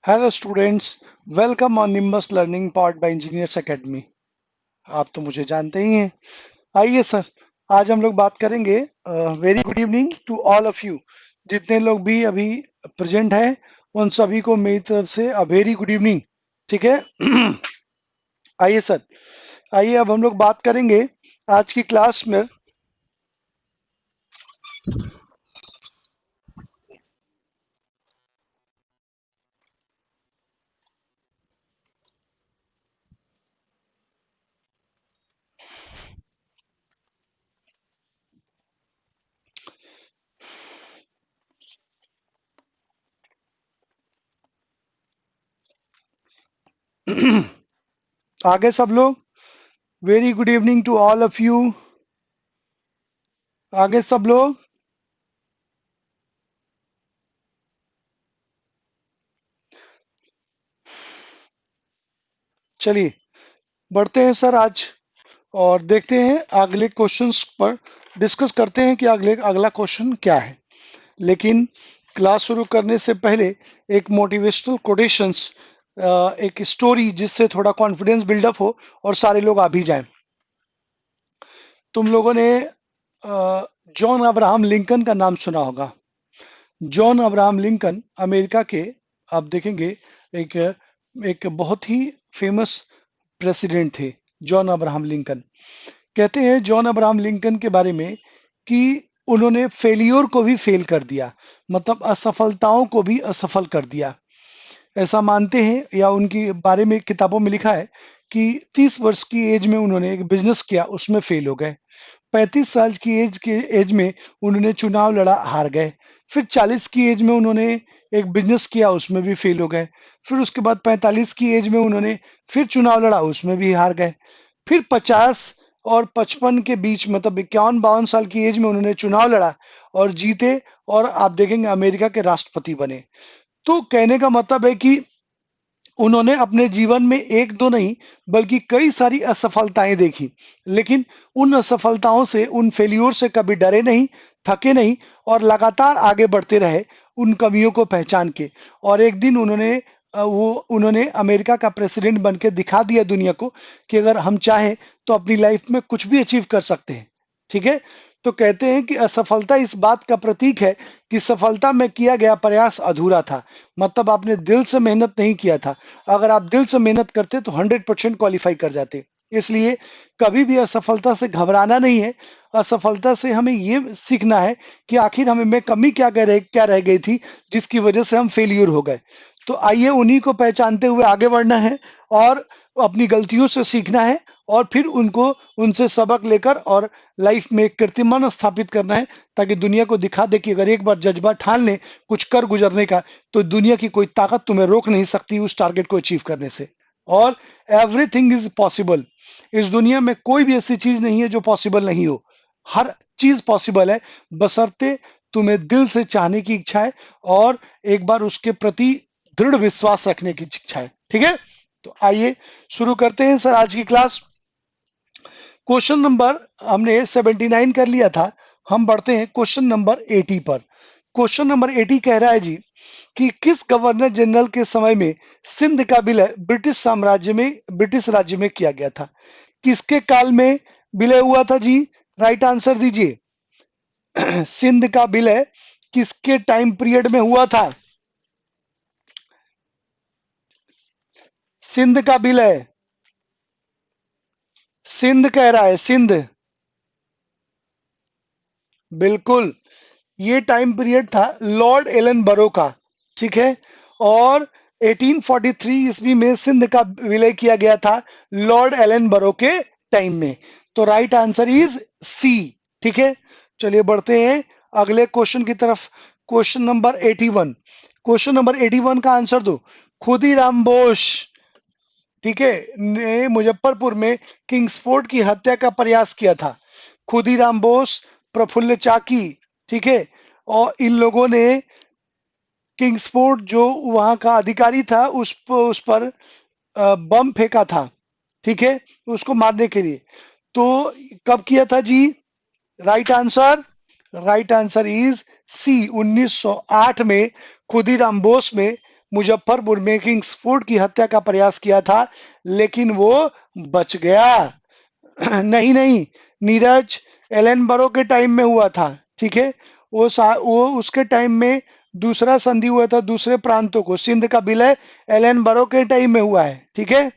Hello students, welcome on nimbus learning powered by engineers academy. आप तो मुझे जानते ही हैं। आइए सर, आज हम लोग बात करेंगे। Very good evening to all of you. जितने लोग भी अभी प्रेजेंट हैं उन सभी को मेरी तरफ से अ वेरी गुड इवनिंग। ठीक है। आइए सर, आइए अब हम लोग बात करेंगे आज की क्लास में। आगे सब लोग, very good evening to all of you. आगे सब लोग, चलिए बढ़ते हैं सर आज और देखते हैं अगले क्वेश्चंस पर। डिस्कस करते हैं कि अगले अगला क्वेश्चन क्या है। लेकिन क्लास शुरू करने से पहले एक मोटिवेशनल कोटेशंस, एक स्टोरी जिससे थोड़ा कॉन्फिडेंस बिल्डअप हो और सारे लोग आ भी जाएं। तुम लोगों ने जॉन अब्राहम लिंकन का नाम सुना होगा। जॉन अब्राहम लिंकन अमेरिका के, आप देखेंगे, एक एक बहुत ही फेमस प्रेसिडेंट थे। जॉन अब्राहम लिंकन, कहते हैं जॉन अब्राहम लिंकन के बारे में कि उन्होंने फेलियर को भी फेल कर दिया, मतलब असफलताओं को भी असफल कर दिया, ऐसा मानते हैं। या उनके बारे में किताबों में लिखा है कि 30 वर्ष की एज में उन्होंने एक बिजनेस किया, उसमें फेल हो गए। 35 साल की एज में उन्होंने चुनाव लड़ा, हार गए। फिर 40 की एज में उन्होंने एक बिजनेस किया, उसमें भी फेल हो गए। फिर उसके बाद 45 की एज में उन्होंने फिर चुनाव लड़ा, उसमें भी हार गए। फिर 50 और 55 के बीच, मतलब 51-52 साल की एज में उन्होंने चुनाव लड़ा और जीते, और आप देखेंगे अमेरिका के राष्ट्रपति बने। तो कहने का मतलब है कि उन्होंने अपने जीवन में एक दो नहीं बल्कि कई सारी असफलताएं देखी, लेकिन उन असफलताओं से, उन फेल्योर से कभी डरे नहीं, थके नहीं, और लगातार आगे बढ़ते रहे उन कमियों को पहचान के। और एक दिन उन्होंने अमेरिका का प्रेसिडेंट बन के दिखा दिया दुनिया को कि अगर हम चाहें तो अपनी लाइफ में कुछ भी अचीव कर सकते हैं। ठीक है। तो कहते हैं कि असफलता इस बात का प्रतीक है कि सफलता में किया गया प्रयास अधूरा था, मतलब आपने दिल से मेहनत नहीं किया था। अगर आप दिल से मेहनत करते तो 100% क्वालिफाई कर जाते। इसलिए कभी भी असफलता से घबराना नहीं है। असफलता से हमें ये सीखना है कि आखिर हमें में कमी क्या रह गई थी जिसकी वजह से हम फेलियर हो गए। तो आइए उन्हीं को पहचानते हुए आगे बढ़ना है और अपनी गलतियों से सीखना है, और फिर उनको, उनसे सबक लेकर और लाइफ में एक कीर्तिमान स्थापित करना है, ताकि दुनिया को दिखा दे कि अगर एक बार जज्बा ठान ले कुछ कर गुजरने का, तो दुनिया की कोई ताकत तुम्हें रोक नहीं सकती उस टारगेट को अचीव करने से। और एवरीथिंग इज पॉसिबल। इस दुनिया में कोई भी ऐसी चीज नहीं है जो पॉसिबल नहीं हो। हर चीज पॉसिबल है, बशर्ते तुम्हें दिल से चाहने की इच्छा है और एक बार उसके प्रति दृढ़ विश्वास रखने की इच्छा है। ठीक है। तो आइए शुरू करते हैं सर आज की क्लास। क्वेश्चन नंबर हमने 79 कर लिया था, हम बढ़ते हैं क्वेश्चन नंबर 80 पर। क्वेश्चन नंबर 80 कह रहा है जी कि किस गवर्नर जनरल के समय में सिंध का विलय ब्रिटिश राज्य में किया गया था। किसके काल में विलय हुआ था जी? राइट आंसर दीजिए। सिंध का विलय किसके टाइम पीरियड में हुआ था? सिंध का विलय, सिंध कह रहा है, सिंध। बिल्कुल, ये टाइम पीरियड था लॉर्ड एलन बरो का। ठीक है। और 1843 ईस्वी में सिंध का विलय किया गया था लॉर्ड एलन बरो के टाइम में। तो राइट आंसर इज सी। ठीक है। चलिए बढ़ते हैं अगले क्वेश्चन की तरफ। Question number 81। क्वेश्चन नंबर 81 का आंसर दो। खुदीराम बोस, ठीक है, ने मुजफ्फरपुर में किंग्सफोर्ड की हत्या का प्रयास किया था। खुदीराम बोस, प्रफुल्ल चाकी, ठीक है, और इन लोगों ने किंग्सफोर्ड, जो वहां का अधिकारी था, उस पर बम फेंका था। ठीक है, उसको मारने के लिए। तो कब किया था जी? Right answer, right answer is C, 1908 में खुदीराम बोस में मुजफ्फरपुर में किंग्सफोर्ड की हत्या का प्रयास किया था, लेकिन वो बच गया। नहीं नहीं, नीरज, एलन बरो के टाइम में हुआ था। ठीक है, वो उसके टाइम में दूसरा संधि हुआ था दूसरे प्रांतों को, सिंध का विलय एलन बरो के टाइम में हुआ है। ठीक है,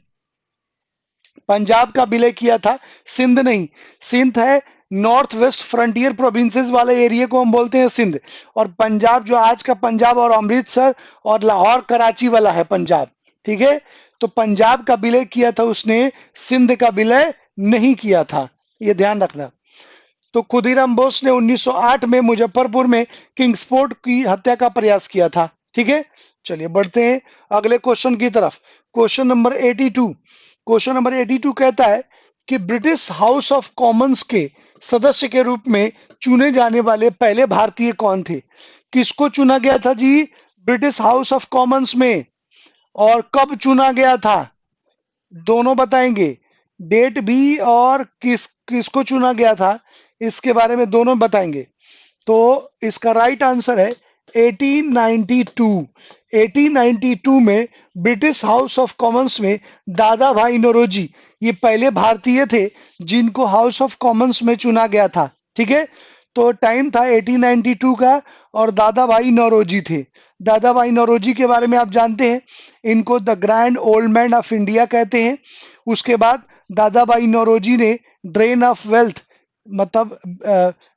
पंजाब का विलय किया था, सिंध नहीं। सिंध है नॉर्थ वेस्ट फ्रंटियर प्रोविंसेस वाले एरिया को हम बोलते हैं सिंध। और पंजाब जो आज का पंजाब और अमृतसर और लाहौर कराची वाला है पंजाब। ठीक है, तो पंजाब का विलय किया था उसने, सिंध का विलय नहीं किया था, ये ध्यान रखना। तो खुदीराम बोस ने 1908 में मुजफ्फरपुर में किंग्सफोर्ड की हत्या का प्रयास किया था। ठीक है, चलिए बढ़ते हैं अगले क्वेश्चन की तरफ। Question number 82। क्वेश्चन नंबर 82 कहता है कि ब्रिटिश हाउस ऑफ कॉमन्स के सदस्य के रूप में चुने जाने वाले पहले भारतीय कौन थे? किसको चुना गया था जी ब्रिटिश हाउस ऑफ कॉमन्स में, और कब चुना गया था? दोनों बताएंगे, डेट भी और किसको चुना गया था इसके बारे में दोनों बताएंगे। तो इसका राइट आंसर है 1892। 1892 में ब्रिटिश हाउस ऑफ कॉमन्स में दादा भाई नौरोजी ये पहले भारतीय थे जिनको हाउस ऑफ कॉमन्स में चुना गया था। ठीक है, तो टाइम था 1892 का, और दादा भाई नौरोजी थे। दादा भाई नौरोजी के बारे में आप जानते हैं, इनको the grand old man of India कहते हैं। उसके बाद दादा भाई नौरोजी ने ड्रेन ऑफ वेल्थ, मतलब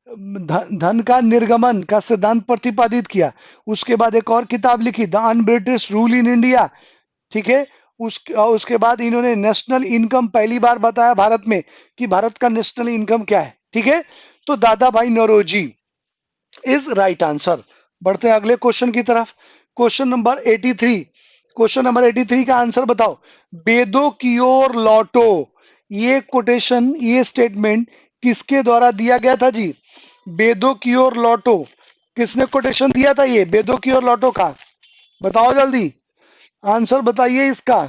धन का निर्गमन का सिद्धांत प्रतिपादित किया। उसके बाद एक और किताब लिखी, the un British rule in India. ठीक है, उसके बाद इन्होंने नेशनल इनकम पहली बार बताया भारत में कि भारत का नेशनल इनकम क्या है। ठीक है, तो दादा भाई नौरोजी इज राइट आंसर। बढ़ते हैं अगले क्वेश्चन की तरफ। Question number 83। क्वेश्चन नंबर 83 का आंसर बताओ। वेदों की ओर लौटो, ये कोटेशन, ये स्टेटमेंट किसके द्वारा दिया गया था जी? वेदों की ओर लौटो, किसने कोटेशन दिया था ये वेदों की ओर लौटो का? बताओ जल्दी, आंसर बताइए इसका।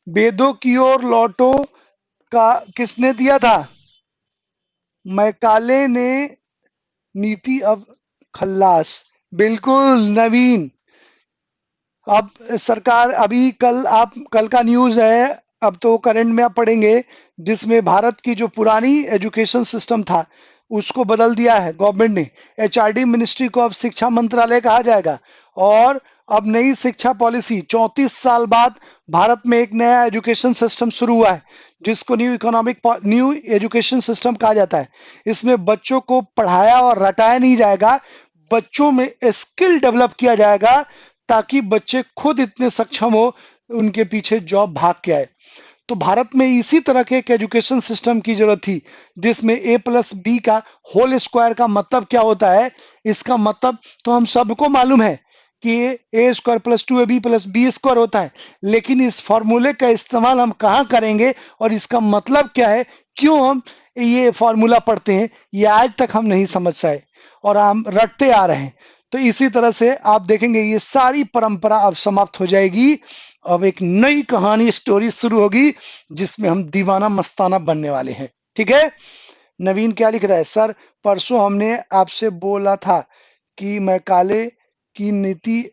वेदों की ओर लौटो का किसने दिया था? मैकाले ने, नीति अब खल्लास, बिल्कुल नवीन। अब सरकार, अभी कल का न्यूज है, अब तो करंट में आप पढ़ेंगे, जिसमें भारत की जो पुरानी एजुकेशन सिस्टम था उसको बदल दिया है गवर्नमेंट ने। एचआरडी मिनिस्ट्री को अब शिक्षा मंत्रालय कहा जाएगा। और अब नई शिक्षा पॉलिसी, 34 साल बाद भारत में एक नया एजुकेशन सिस्टम शुरू हुआ है जिसको न्यू एजुकेशन सिस्टम कहा जाता है। इसमें बच्चों को पढ़ाया और रटाया नहीं जाएगा, बच्चों में स्किल डेवलप किया जाएगा ताकि बच्चे खुद इतने सक्षम हो उनके पीछे जॉब भाग के आए। तो भारत में इसी तरह के एक एजुकेशन सिस्टम की जरूरत थी जिसमें ए प्लस बी का होल स्क्वायर का मतलब क्या होता है? इसका मतलब तो हम सबको मालूम है कि A square plus 2ab plus B square होता है, लेकिन इस फॉर्मूले का इस्तेमाल हम कहाँ करेंगे और इसका मतलब क्या है, क्यों हम ये फॉर्मूला पढ़ते हैं, ये आज तक हम नहीं समझ पाए और हम रटते आ रहे हैं। तो इसी तरह से आप देखेंगे ये सारी परंपरा अब समाप्त हो जाएगी। अब एक नई कहानी, स्टोरी शुरू होगी जिसमें हम दीवाना मस्ताना बनने वाले हैं। ठीक है, नवीन क्या लिख रहा है? सर परसों हमने आपसे बोला था कि मैकाले की नीति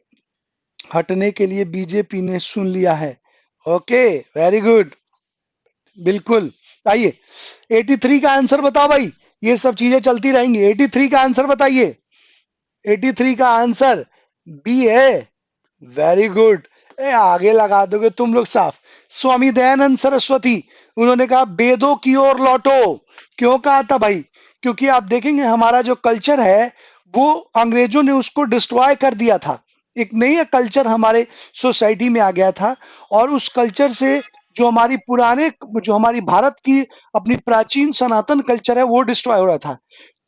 हटने के लिए बीजेपी ने सुन लिया है। ओके, वेरी गुड, बिल्कुल। आइए 83 का आंसर बताओ भाई, ये सब चीजें चलती रहेंगी। 83 का आंसर बताइए। 83 का आंसर बी है, वेरी गुड। आगे लगा दोगे तुम लोग साफ। स्वामी दयानंद सरस्वती, उन्होंने कहा वेदों की ओर लौटो। क्यों कहा था भाई? क्योंकि आप देखेंगे हमारा जो कल्चर है वो अंग्रेजों ने उसको डिस्ट्रॉय कर दिया था। एक नया कल्चर हमारे सोसाइटी में आ गया था, और उस कल्चर से जो हमारी भारत की अपनी प्राचीन सनातन कल्चर है वो डिस्ट्रॉय हो रहा था।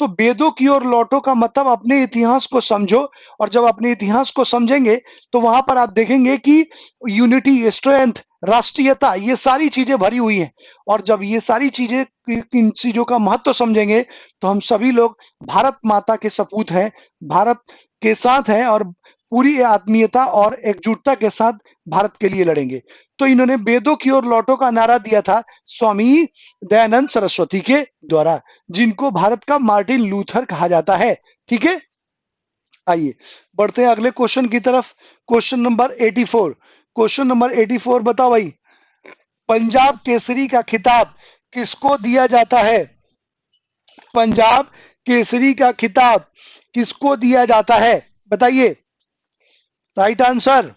तो वेदों की ओर लौटो का मतलब अपने इतिहास को समझो, और जब अपने इतिहास को समझेंगे तो वहां पर आप देखेंगे कि यूनिटी, स्ट्रेंथ, राष्ट्रीयता, ये सारी चीजें भरी हुई हैं। और जब ये सारी चीजें, इन चीजों का महत्व समझेंगे तो हम सभी लोग भारत माता के सपूत हैं, भारत के साथ हैं, और पूरी आत्मीयता और एकजुटता के साथ भारत के लिए लड़ेंगे। तो इन्होंने वेदों की ओर लौटो का नारा दिया था स्वामी दयानंद सरस्वती के द्वारा, जिनको भारत का मार्टिन लूथर कहा जाता है। ठीक है, आइए बढ़ते हैं अगले क्वेश्चन की तरफ। Question number 84। क्वेश्चन नंबर 84 बताओ भाई, पंजाब केसरी का खिताब किसको दिया जाता है? पंजाब केसरी का खिताब किसको दिया जाता है? बताइए। राइट आंसर,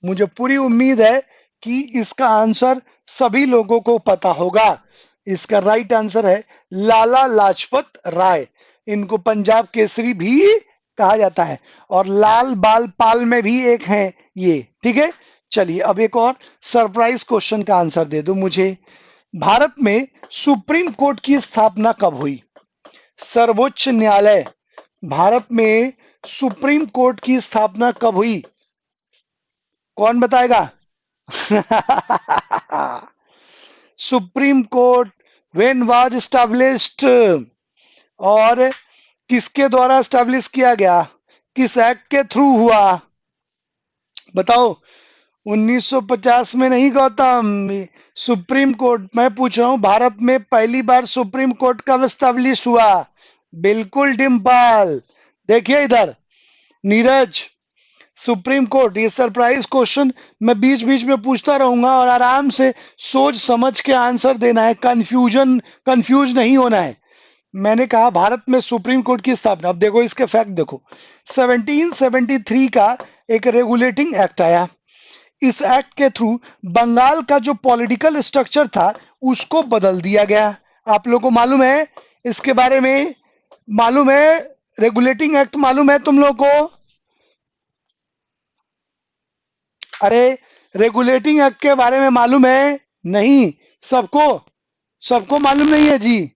मुझे पूरी उम्मीद है कि इसका आंसर सभी लोगों को पता होगा। इसका राइट आंसर है लाला लाजपत राय। इनको पंजाब केसरी भी कहा जाता है, और लाल बाल पाल में भी एक है ये। ठीक है, चलिए अब एक और सरप्राइज क्वेश्चन का आंसर दे दो मुझे। भारत में सुप्रीम कोर्ट की स्थापना कब हुई? सर्वोच्च न्यायालय, भारत में सुप्रीम कोर्ट की स्थापना कब हुई? कौन बताएगा? Supreme court when was established, और किसके द्वारा एस्टैब्लिश किया गया? किस एक्ट के थ्रू हुआ? बताओ। 1950 में नहीं गौतम, सुप्रीम कोर्ट मैं पूछ रहा हूं, भारत में पहली बार सुप्रीम कोर्ट कब एस्टैब्लिश हुआ? बिल्कुल डिम्पल। देखिए इधर, नीरज, सुप्रीम कोर्ट, ये सरप्राइज क्वेश्चन मैं बीच बीच में पूछता रहूंगा, और आराम से सोच समझ के आंसर देना है, कंफ्यूज नहीं होना है। मैंने कहा भारत में सुप्रीम कोर्ट की स्थापना, अब देखो इसके फैक्ट देखो। 1773 का एक रेगुलेटिंग एक्ट आया। इस एक्ट के थ्रू बंगाल का जो पॉलिटिकल स्ट्रक्चर था उसको बदल दिया गया। आप लोगों को मालूम है इसके बारे में? मालूम है? रेगुलेटिंग एक्ट मालूम है तुम लोगों को? अरे, रेगुलेटिंग एक्ट के बारे में मालूम है? नहीं सबको? सबको मालूम नहीं है जी?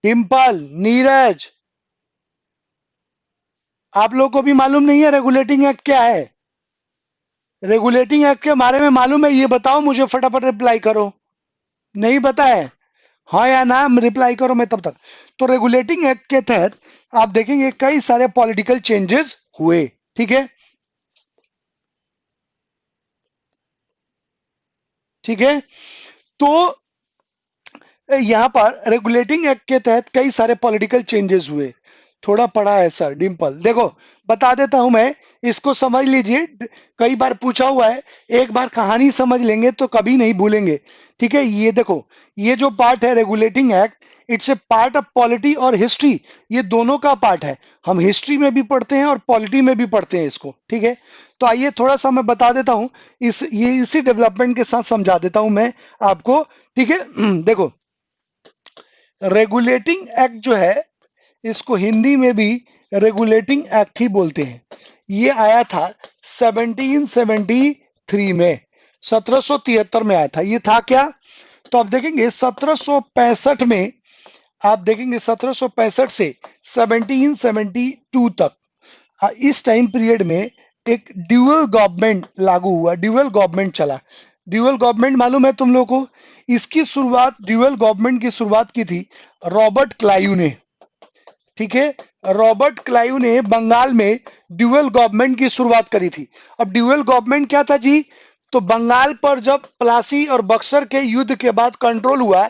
डिम्पल, नीरज, आप लोग को भी मालूम नहीं है रेगुलेटिंग एक्ट क्या है? रेगुलेटिंग एक्ट के बारे में मालूम है ये बताओ मुझे, फटाफट रिप्लाई करो। नहीं पता है? हाँ या ना रिप्लाई करो, मैं तब तक। तो रेगुलेटिंग एक्ट के तहत आप देखेंगे कई सारे पॉलिटिकल चेंजेस हुए। ठीक है, ठीक है। तो यहाँ पर रेगुलेटिंग एक्ट के तहत कई सारे पॉलिटिकल चेंजेस हुए। थोड़ा पढ़ा है सर डिम्पल, देखो बता देता हूं मैं, इसको समझ लीजिए। कई बार पूछा हुआ है, एक बार कहानी समझ लेंगे तो कभी नहीं भूलेंगे। ठीक है, ये देखो, ये जो पार्ट है regulating act, it's a part of polity और हिस्ट्री, ये दोनों का पार्ट है। हम हिस्ट्री में भी पढ़ते हैं और पॉलिटी में भी पढ़ते हैं इसको। ठीक है, तो आइए थोड़ा सा मैं बता देता हूं, ये इसी डेवलपमेंट के साथ समझा देता हूं मैं आपको। ठीक है, देखो, रेगुलेटिंग एक्ट जो है, इसको हिंदी में भी रेगुलेटिंग एक्ट ही बोलते हैं। ये आया था 1773 में, 1773 में आया था। ये था क्या? तो आप देखेंगे 1765 में, आप देखेंगे 1765 से 1772 तक, इस टाइम पीरियड में एक ड्यूअल गवर्नमेंट लागू हुआ, ड्यूअल गवर्नमेंट चला। ड्यूअल गवर्नमेंट मालूम है तुम लोगों को? इसकी शुरुआत, ड्यूअल गवर्नमेंट की शुरुआत की थी रॉबर्ट क्लाइव ने। ठीक है, रॉबर्ट क्लाइव ने बंगाल में ड्यूअल गवर्नमेंट की शुरुआत करी थी। अब ड्यूअल गवर्नमेंट क्या था जी? तो बंगाल पर जब प्लासी और बक्सर के युद्ध के बाद कंट्रोल हुआ,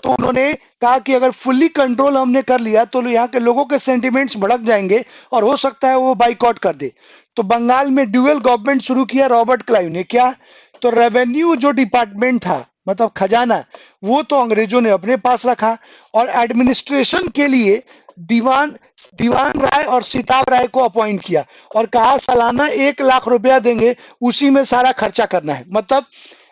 तो उन्होंने कहा कि अगर फुल्ली कंट्रोल हमने कर लिया तो यहाँ के लोगों के सेंटिमेंट्स भड़क जाएंगे और हो सकता है वो बाइकआउट कर दे। तो बंगाल में ड्यूअल गवर्नमेंट शुरू किया रॉबर्ट क्लाइव ने। क्या? तो रेवेन्यू जो डिपार्टमेंट था, मतलब खजाना, वो तो अंग्रेजों ने अपने पास रखा, और एडमिनिस्ट्रेशन के लिए दीवान दीवान राय और सिताब राय को अपॉइंट किया, और कहा सालाना 1 लाख रुपया देंगे, उसी में सारा खर्चा करना है। मतलब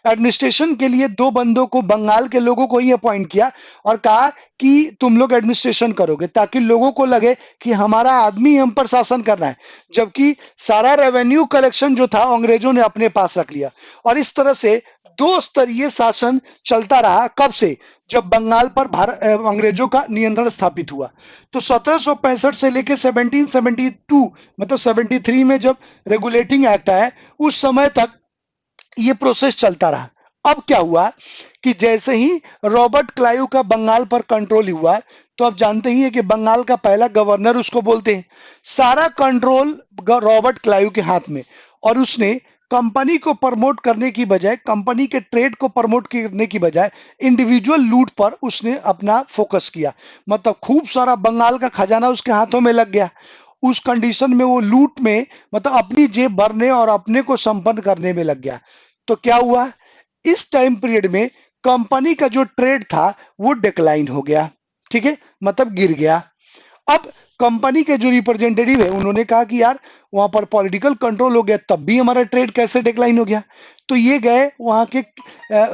एडमिनिस्ट्रेशन के लिए दो बंदों को, बंगाल के लोगों को ही अपॉइंट किया, और कहा कि तुम लोग एडमिनिस्ट्रेशन करोगे, ताकि लोगों को लगे कि हमारा आदमी हम पर शासन करना है, जबकि सारा रेवेन्यू कलेक्शन जो था अंग्रेजों ने अपने पास रख लिया। और इस तरह से दो स्तरीय शासन चलता रहा। कब से? जब बंगाल पर अंग्रेजों का नियंत्रण स्थापित हुआ। तो 1765 से लेकर 1772, मतलब 73 में जब रेगुलेटिंग एक्ट आया, उस समय तक ये प्रोसेस चलता रहा। अब क्या हुआ कि जैसे ही रॉबर्ट क्लाइव का बंगाल पर कंट्रोल हुआ, तो आप जानते ही हैं कि बंगाल का पहला गवर्नर उसको बोलते हैं, सारा कंट्रोल रॉबर्ट क्लाइव के हाथ में। और उसने कंपनी को प्रमोट करने की बजाय, कंपनी के ट्रेड को प्रमोट करने की बजाय इंडिविजुअल लूट पर उसने अपना फोकस किया। मतलब खूब सारा बंगाल का खजाना उसके हाथों में लग गया। उस कंडीशन में वो लूट में मतलब अपनी जेब भरने और अपने को संपन्न करने में लग गया। तो क्या हुआ, इस टाइम पीरियड में कंपनी का जो ट्रेड था वो डिक्लाइन हो गया, ठीक है, मतलब गिर गया। अब कंपनी के जो रिप्रेजेंटेटिव है उन्होंने कहा कि यार वहां पर पॉलिटिकल कंट्रोल हो गया, तब भी हमारा ट्रेड कैसे डिक्लाइन हो गया। तो ये गए वहां के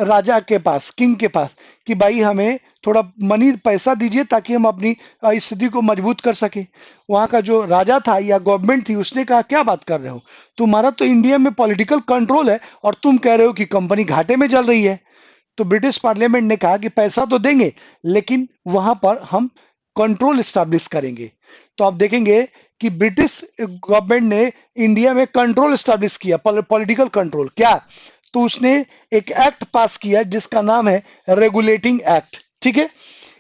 राजा के पास, किंग के पास, कि भाई हमें थोड़ा मनी पैसा दीजिए ताकि हम अपनी स्थिति को मजबूत कर सके। वहां का जो राजा था या गवर्नमेंट थी उसने कहा क्या बात कर रहे हो, तुम्हारा तो इंडिया में पॉलिटिकल कंट्रोल है और तुम कह रहे हो कि कंपनी घाटे में चल रही है। तो ब्रिटिश पार्लियामेंट ने कहा कि पैसा तो देंगे लेकिन वहां पर हम कंट्रोल स्टैब्लिश करेंगे। तो आप देखेंगे कि ब्रिटिश गवर्नमेंट ने इंडिया में कंट्रोल स्टैब्लिश किया, पॉलिटिकल कंट्रोल। क्या, तो उसने एक एक्ट पास किया जिसका नाम है रेगुलेटिंग एक्ट, ठीक है।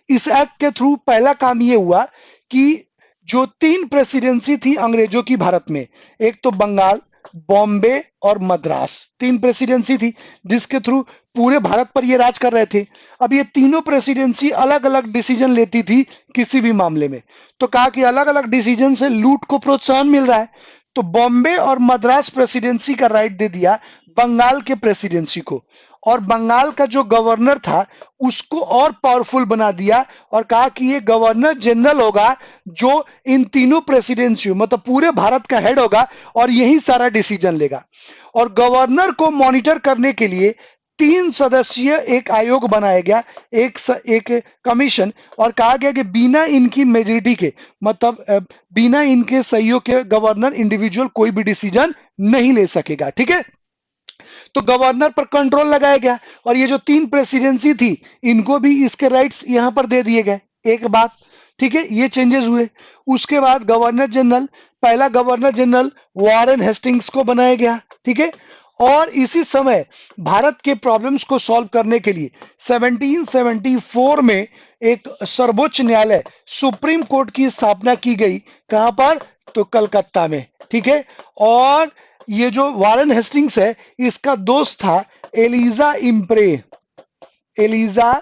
इस एक्ट के थ्रू पहला काम यह हुआ कि जो 3 प्रेसिडेंसी थी अंग्रेजों की भारत में, एक तो बंगाल, बॉम्बे और मद्रास, 3 प्रेसिडेंसी थी जिसके थ्रू पूरे भारत पर ये राज कर रहे थे। अब ये तीनों प्रेसिडेंसी अलग अलग डिसीजन लेती थी किसी भी मामले में। तो कहा कि अलग अलग डिसीजन से लूट को प्रोत्साहन मिल रहा है, तो बॉम्बे और मद्रास प्रेसिडेंसी का राइट दे दिया बंगाल के प्रेसिडेंसी को, और बंगाल का जो गवर्नर था उसको और पावरफुल बना दिया और कहा कि ये गवर्नर जनरल होगा जो इन तीनों प्रेसिडेंसी मतलब पूरे भारत का हेड होगा और यही सारा डिसीजन लेगा। और गवर्नर को मॉनिटर करने के लिए 3 सदस्यीय एक आयोग बनाया गया, एक कमीशन, और कहा गया कि बिना इनकी मेजोरिटी के मतलब बिना इनके सहयोग के गवर्नर इंडिविजुअल कोई भी डिसीजन नहीं ले सकेगा, ठीक है। तो गवर्नर पर कंट्रोल लगाया गया और ये जो 3 प्रेसिडेंसी थी इनको भी इसके राइट्स यहां पर दे दिए गए, एक बात, ठीक है। ये चेंजेस हुए। उसके बाद गवर्नर जनरल, पहला गवर्नर जनरल वॉरेन हेस्टिंग्स को बनाया गया, ठीक है। और इसी समय भारत के प्रॉब्लम्स को सॉल्व करने के लिए 1774 में एक सर्वोच्च न्यायालय सुप्रीम कोर्ट की स्थापना की गई। कहां पर, तो कलकत्ता में, ठीक है। और ये जो वारन हेस्टिंग्स है इसका दोस्त था एलिजा इम्प्रे, एलिजा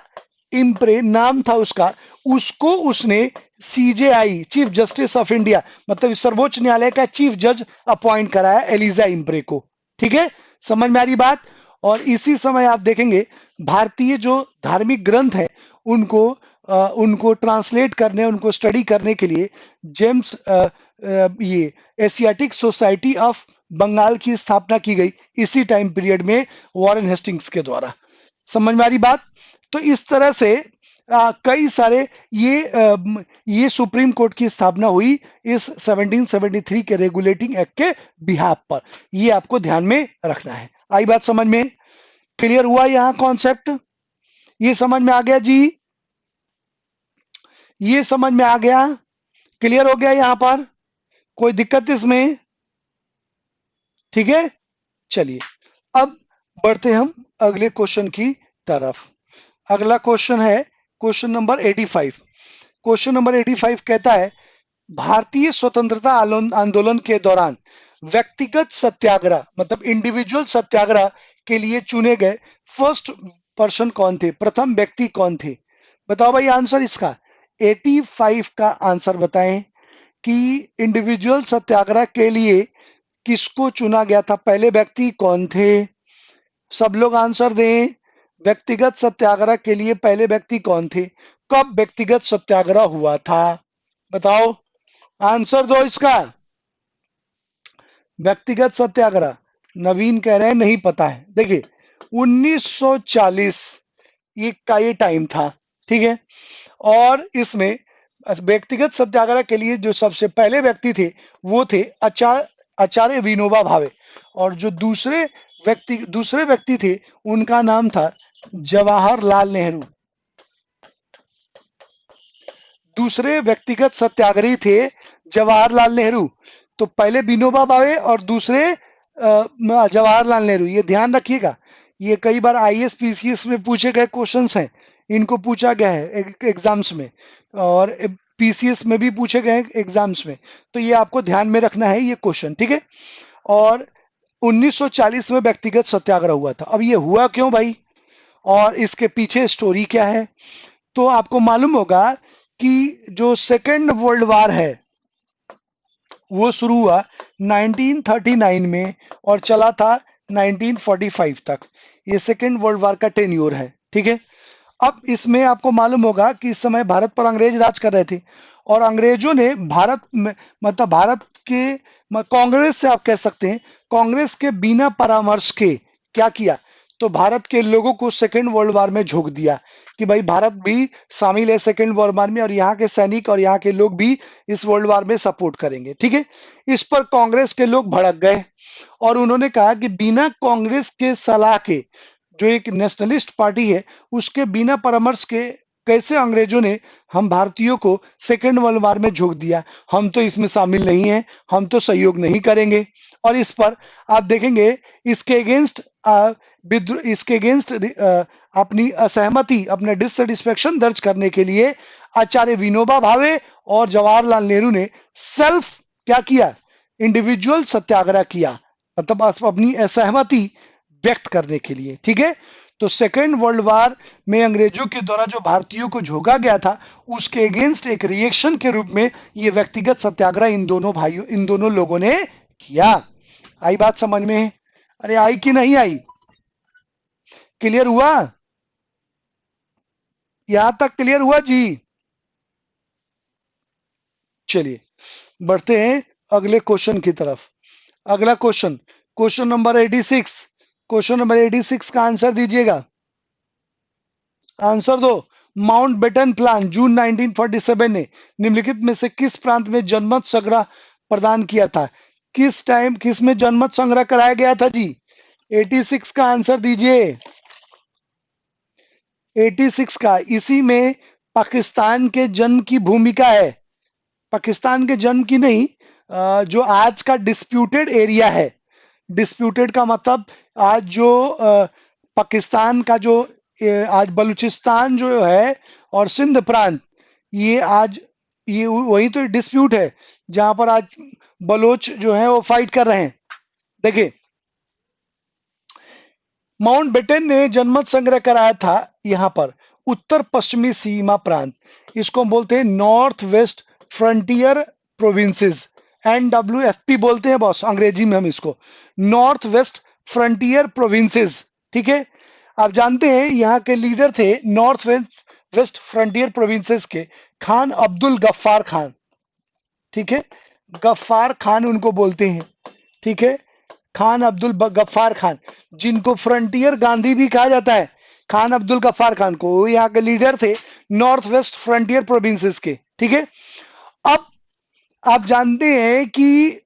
इम्प्रे नाम था उसका, उसको उसने CJI chief justice of India मतलब सर्वोच्च न्यायालय का चीफ जज अपॉइंट कराया एलिजा इम्प्रे को, ठीक है। समझ में आ रही बात। और इसी समय आप देखेंगे भारतीय जो धार्मिक ग्रंथ है उनको उनको ट्रांसलेट करने, उनको स्टडी करने के लिए जेम्स ये एशियाटिक सोसाइटी ऑफ बंगाल की स्थापना की गई इसी टाइम पीरियड में वॉरेन हेस्टिंग्स के द्वारा। समझ में आ रही बात। तो इस तरह से कई सारे ये सुप्रीम कोर्ट की स्थापना हुई इस 1773 के रेगुलेटिंग एक्ट के बिहाफ पर। ये आपको ध्यान में रखना है। आई बात समझ में, क्लियर हुआ यहां कॉन्सेप्ट, ये समझ में आ गया जी, ये समझ में आ गया, क्लियर हो गया यहां पर, कोई दिक्कत इसमें, ठीक है। चलिए अब बढ़ते हम अगले क्वेश्चन की तरफ। अगला क्वेश्चन है क्वेश्चन नंबर 85। क्वेश्चन नंबर 85 कहता है भारतीय स्वतंत्रता आंदोलन के दौरान व्यक्तिगत सत्याग्रह मतलब इंडिविजुअल सत्याग्रह के लिए चुने गए फर्स्ट पर्सन कौन थे, प्रथम व्यक्ति कौन थे। बताओ भाई आंसर इसका, 85 का आंसर बताएं कि इंडिविजुअल सत्याग्रह के लिए किसको चुना गया था, पहले व्यक्ति कौन थे। सब लोग आंसर दें, व्यक्तिगत सत्याग्रह के लिए पहले व्यक्ति कौन थे, कब व्यक्तिगत सत्याग्रह हुआ था, बताओ आंसर दो इसका। व्यक्तिगत सत्याग्रह, नवीन कह रहे हैं नहीं पता है। देखिए 1940 ये टाइम था, ठीक है। और इसमें व्यक्तिगत सत्याग्रह के लिए जो सबसे पहले व्यक्ति थे वो थे आचार्य विनोबा भावे, और जो दूसरे व्यक्ति थे उनका नाम था जवाहरलाल नेहरू। दूसरे व्यक्तिगत सत्याग्रही थे जवाहरलाल नेहरू। तो पहले विनोबा भावे और दूसरे जवाहरलाल नेहरू, ये ध्यान रखिएगा। ये कई बार आईएएस पीसीएस में पूछे गए क्वेश्चंस हैं, इनको पूछा गया है एग्जाम्स में और पीसीएस में भी पूछे गए एग्जाम्स में, तो ये आपको ध्यान में रखना है ये क्वेश्चन, ठीक है। और 1940 में व्यक्तिगत सत्याग्रह हुआ था। अब ये हुआ क्यों भाई और इसके पीछे स्टोरी क्या है, तो आपको मालूम होगा कि जो सेकेंड वर्ल्ड वार है, वो शुरू हुआ 1939 में और चला था 1945 तक। ये सेकेंड वर्ल्ड वॉर का टेन्योर है, ठीक है। अब इसमें आपको मालूम होगा कि इस समय भारत पर अंग्रेज राज कर रहे थे और अंग्रेजों ने भारत में, मतलब भारत के कांग्रेस से आप कह सकते हैं, कांग्रेस के बिना परामर्श के क्या किया, तो भारत के लोगों को सेकेंड वर्ल्ड वॉर में झोंक दिया कि भाई भारत भी शामिल है सेकेंड वर्ल्ड वॉर में और यहाँ के सैनिक और यहाँ के लोग भी इस वर्ल्ड वॉर में सपोर्ट करेंगे, ठीक है। इस पर कांग्रेस के लोग भड़क गए और उन्होंने कहा कि बिना कांग्रेस के सलाह के, जो एक नेशनलिस्ट पार्टी है, उसके बिना परामर्श के कैसे अंग्रेजों ने हम भारतीयों को सेकेंड वर्ल्ड वॉर में झोंक दिया, हम तो इसमें शामिल नहीं हैं, हम तो सहयोग नहीं करेंगे। और इस पर आप देखेंगे इसके अगेंस्ट इसके अगेंस्ट अपनी असहमति, अपने डिससेटिस्फेक्शन दर्ज करने के लिए आचार्य विनोबा भावे और जवाहरलाल नेहरू ने सेल्फ क्या किया, इंडिविजुअल सत्याग्रह किया, मतलब अपनी असहमति व्यक्त करने के लिए, ठीक है। तो सेकेंड वर्ल्ड वॉर में अंग्रेजों के द्वारा जो भारतीयों को झोंका गया था, उसके अगेंस्ट एक रिएक्शन के रूप में ये व्यक्तिगत सत्याग्रह इन दोनों भाइयों, इन दोनों लोगों ने किया। आई बात समझ में? अरे आई कि नहीं आई? क्लियर हुआ? यहां तक क्लियर हुआ जी? चलिए बढ़ते हैं अगले क्वेश्चन की तरफ। अगला question, question number 86। Question number 86 का आंसर दीजिएगा, आंसर दो। माउंट बेटन प्लान जून 1947 ने निम्नलिखित में से किस प्रांत में जनमत संग्रह प्रदान किया था? किस टाइम, किस में जनमत संग्रह कराया गया था जी? 86 का आंसर दीजिए। 86 का, इसी में पाकिस्तान के जन्म की भूमिका है। पाकिस्तान के जन्म की नहीं, जो आज का डिस्प्यूटेड एरिया है, डिस्प्यूटेड का मतलब आज जो पाकिस्तान का जो आज बलूचिस्तान जो है और सिंध प्रांत, ये आज ये वही तो डिस्प्यूट है जहां पर आज बलोच जो है वो फाइट कर रहे हैं। देखिए, माउंट बेटन ने जनमत संग्रह कराया था यहां पर उत्तर पश्चिमी सीमा प्रांत, इसको हम बोलते हैं north west frontier provinces, NWFP बोलते हैं बॉस अंग्रेजी में हम इसको, नॉर्थ वेस्ट फ्रंटियर प्रोविंसेस, ठीक है। आप जानते हैं यहाँ के लीडर थे नॉर्थ वेस्ट फ्रंटियर प्रोविंसेस के खान अब्दुल गफ्फार खान, ठीक है। गफ्फार खान उनको बोलते हैं, ठीक है। खान अब्दुल गफ्फार खान, जिनको फ्रंटियर गांधी भी कहा जाता है, खान अब्दुल गफ्फार खान को, यहाँ के लीडर थे नॉर्थ वेस्ट फ्रंटियर प्रोविंसेस के, ठीक है। अब आप जानते हैं कि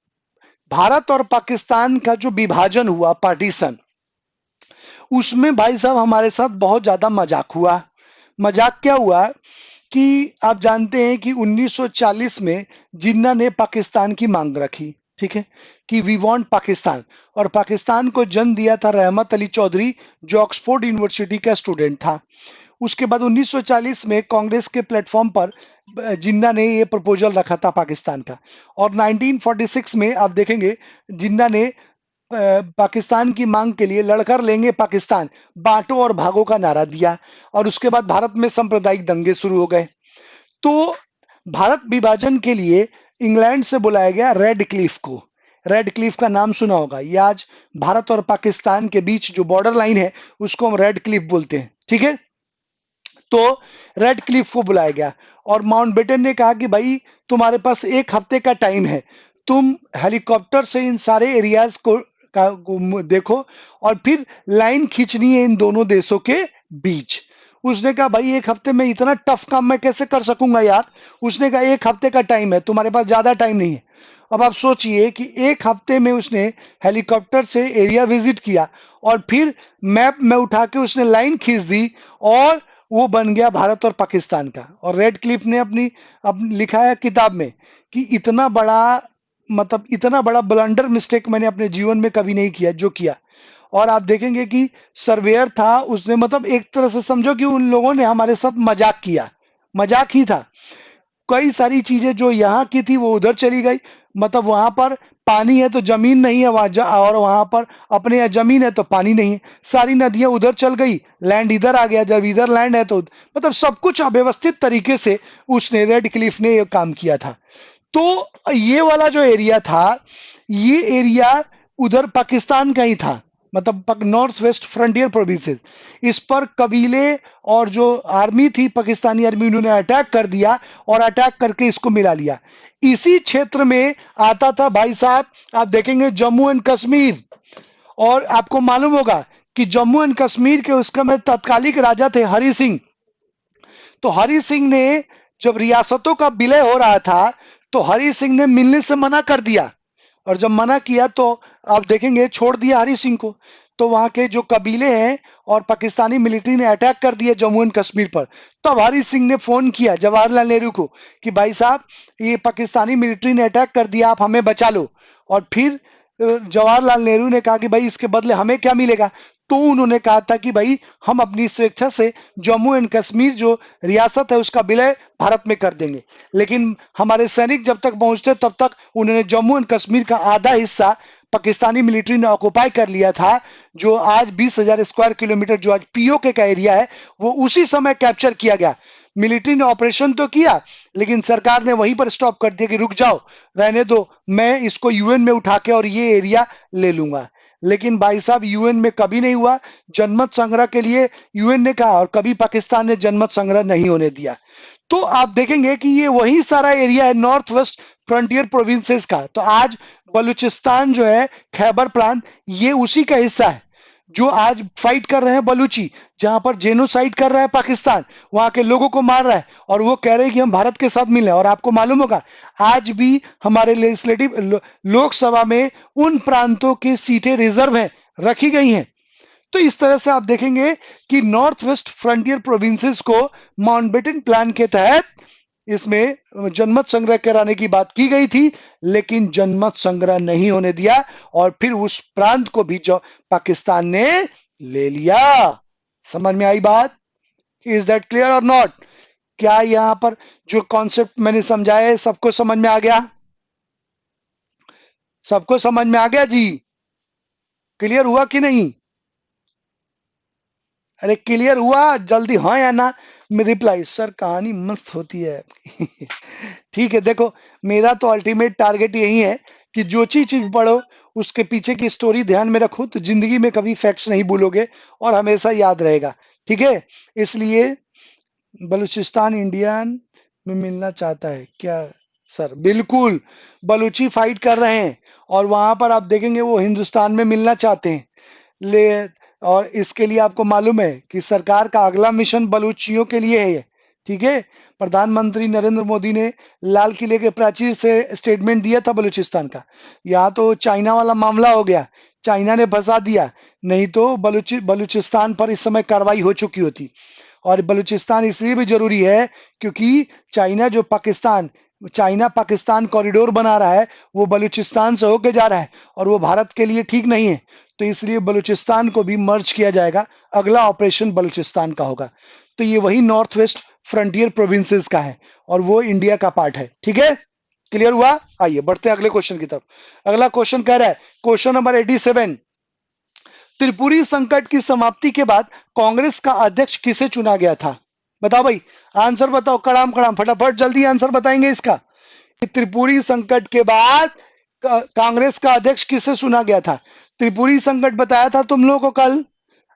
भारत और पाकिस्तान का जो विभाजन हुआ, पार्टीशन, उसमें भाई साहब हमारे साथ बहुत ज्यादा मजाक हुआ। मजाक क्या हुआ कि आप जानते हैं कि 1940 में जिन्ना ने पाकिस्तान की मांग रखी, ठीक है, कि वी वांट पाकिस्तान, और पाकिस्तान को जन्म दिया था रहमत अली चौधरी, जो ऑक्सफोर्ड यूनिवर्सिटी का स्टूडेंट था। उसके बाद 1940 में कांग्रेस के प्लेटफॉर्म पर जिन्ना ने ये प्रपोजल रखा था पाकिस्तान का, और 1946 में आप देखेंगे जिन्ना ने पाकिस्तान की मांग के लिए लड़कर लेंगे पाकिस्तान, बांटो और भागो का नारा दिया, और उसके बाद भारत में सांप्रदायिक दंगे शुरू हो गए। तो भारत विभाजन के लिए इंग्लैंड से बुलाया गया रेड क्लिफ को। रेड क्लिफ का नाम सुना होगा, ये आज भारत और पाकिस्तान के बीच जो बॉर्डर लाइन है उसको हम रेड क्लिफ बोलते हैं, ठीक है। तो रेड क्लिफ को बुलाया गया और माउंटबेटन ने कहा कि भाई तुम्हारे पास एक हफ्ते का टाइम है, तुम हेलीकॉप्टर से इन सारे एरियाज को देखो और फिर लाइन खींचनी है इन दोनों देशों के बीच। उसने कहा भाई एक हफ्ते में इतना टफ काम मैं कैसे कर सकूंगा यार। उसने कहा एक हफ्ते का टाइम है, तुम्हारे पास ज्यादा टाइम नहीं है। अब आप सोचिए कि एक हफ्ते में उसने हेलीकॉप्टर से एरिया विजिट किया और फिर मैप में उठा के उसने लाइन खींच दी और वो बन गया भारत और पाकिस्तान का। और रेड क्लिफ ने अपनी लिखा है किताब में कि इतना बड़ा, मतलब इतना बड़ा ब्लंडर मिस्टेक मैंने अपने जीवन में कभी नहीं किया जो किया। और आप देखेंगे कि सर्वेयर था उसने, मतलब एक तरह से समझो कि उन लोगों ने हमारे साथ मजाक किया, मजाक ही था। कई सारी चीजें जो यहाँ की थी वो उधर चली गई, मतलब वहां पर पानी है तो जमीन नहीं है और वहां पर अपने यहाँ जमीन है तो पानी नहीं है, सारी नदियां उधर चल गई, लैंड इधर आ गया, जब इधर लैंड है तो मतलब सब कुछ अव्यवस्थित तरीके से उसने रेड क्लिफ ने ये काम किया था। तो ये वाला जो एरिया था, ये एरिया उधर पाकिस्तान का ही था, मतलब नॉर्थ वेस्ट फ्रंटियर प्रोविंसेस। इस पर कबीले और जो आर्मी थी, पाकिस्तानी आर्मी, उन्होंने अटैक कर दिया और अटैक करके इसको मिला लिया। इसी क्षेत्र में आता था भाई साहब, आप देखेंगे जम्मू एंड कश्मीर। और आपको मालूम होगा कि जम्मू एंड कश्मीर के उसका में तत्कालिक राजा थे हरि सिंह। तो हरि सिंह ने, जब रियासतों का विलय हो रहा था, तो हरि सिंह ने मिलने से मना कर दिया। और जब मना किया तो आप देखेंगे छोड़ दिया हरि सिंह को। तो वहां के जो कबीले हैं और पाकिस्तानी मिलिट्री ने अटैक कर दिया जम्मू एंड कश्मीर पर। तब हरि सिंह ने फोन किया जवाहरलाल नेहरू को कि भाई साहब, ये पाकिस्तानी मिलिट्री ने अटैक कर दिया, आप हमें बचा लो। और फिर जवाहरलाल नेहरू ने कहा कि भाई इसके बदले हमें क्या मिलेगा। तो उन्होंने कहा था कि भाई हम अपनी स्वेच्छा से जम्मू एंड कश्मीर जो रियासत है उसका विलय भारत में कर देंगे। लेकिन हमारे सैनिक जब तक पहुंचते तब तक उन्होंने जम्मू एंड कश्मीर का आधा हिस्सा पाकिस्तानी मिलिट्री ने ऑक्युपाई कर लिया था। जो आज 20,000 स्क्वायर किलोमीटर जो आज पीओके का एरिया है, वो उसी समय कैप्चर किया गया। मिलिट्री ने ऑपरेशन तो किया, लेकिन सरकार ने वहीं पर स्टॉप कर दिया कि रुक जाओ, रहने दो, मैं इसको यूएन में उठा के और ये एरिया ले लूंगा। लेकिन भाई साहब, यूएन में कभी नहीं हुआ। जनमत संग्रह के लिए यूएन ने कहा और कभी पाकिस्तान ने जनमत संग्रह नहीं होने दिया। तो आप देखेंगे कि ये वही सारा एरिया है नॉर्थ वेस्ट फ्रंटियर प्रोविंसेस का। तो आज बलूचिस्तान जो है, खैबर प्रांत, ये उसी का हिस्सा है जो आज फाइट कर रहे हैं बलूची, जहां पर जेनोसाइड कर रहा है पाकिस्तान, वहां के लोगों को मार रहा है और वो कह रहे हैं कि हम भारत के साथ मिले। और आपको मालूम होगा आज भी हमारे लेजिस्लेटिव लोकसभा में उन प्रांतों की सीटें रिजर्व हैं, रखी गई हैं। तो इस तरह से आप देखेंगे कि नॉर्थ वेस्ट फ्रंटियर प्रोविंसेस को माउंटबेटन प्लान के तहत इसमें जनमत संग्रह कराने की बात की गई थी, लेकिन जनमत संग्रह नहीं होने दिया और फिर उस प्रांत को भी जो पाकिस्तान ने ले लिया। समझ में आई बात? इज दैट क्लियर और नॉट? क्या यहां पर जो कॉन्सेप्ट मैंने समझाया है सबको समझ में आ गया? सबको समझ में आ गया जी? क्लियर हुआ कि नहीं? अरे क्लियर हुआ? जल्दी हाँ या ना में रिप्लाई। सर कहानी मस्त होती है आपकी। ठीक है, देखो, मेरा तो अल्टीमेट टारगेट यही है कि जो चीज पढ़ो उसके पीछे की स्टोरी ध्यान में रखो, तो जिंदगी में कभी फैक्ट्स नहीं भूलोगे और हमेशा याद रहेगा। ठीक है, इसलिए बलूचिस्तान इंडिया में मिलना चाहता है क्या? सर बिल्कुल, बलूची फाइट कर रहे हैं और वहां पर आप देखेंगे वो हिंदुस्तान में मिलना चाहते हैं। ले और इसके लिए आपको मालूम है कि सरकार का अगला मिशन बलूचियों के लिए है ये। ठीक है, प्रधानमंत्री नरेंद्र मोदी ने लाल किले के प्राचीर से स्टेटमेंट दिया था बलूचिस्तान का। यहाँ तो चाइना वाला मामला हो गया, चाइना ने फंसा दिया, नहीं तो बलूचिस्तान पर इस समय कार्रवाई हो चुकी होती। और बलूचिस्तान इसलिए भी जरूरी है क्योंकि चाइना पाकिस्तान कॉरिडोर बना रहा है, वो बलूचिस्तान से होके जा रहा है और वो भारत के लिए ठीक नहीं है। तो इसलिए बलूचिस्तान को भी मर्ज किया जाएगा, अगला ऑपरेशन बलूचिस्तान का होगा। तो ये वही नॉर्थ वेस्ट फ्रंटियर प्रोविंसेस का है और वो इंडिया का पार्ट है। ठीक है, क्लियर हुआ? आइए बढ़ते हैं अगले क्वेश्चन की तरफ। अगला क्वेश्चन कह रहा है, क्वेश्चन नंबर 87, त्रिपुरी संकट की समाप्ति के बाद कांग्रेस का अध्यक्ष किसे चुना गया था? बताओ भाई, आंसर बताओ, कड़ाम कड़ाम फटाफट जल्दी आंसर बताएंगे इसका। त्रिपुरी संकट के बाद कांग्रेस का अध्यक्ष किसे चुना गया था? त्रिपुरी संकट बताया था तुम लोगों को कल।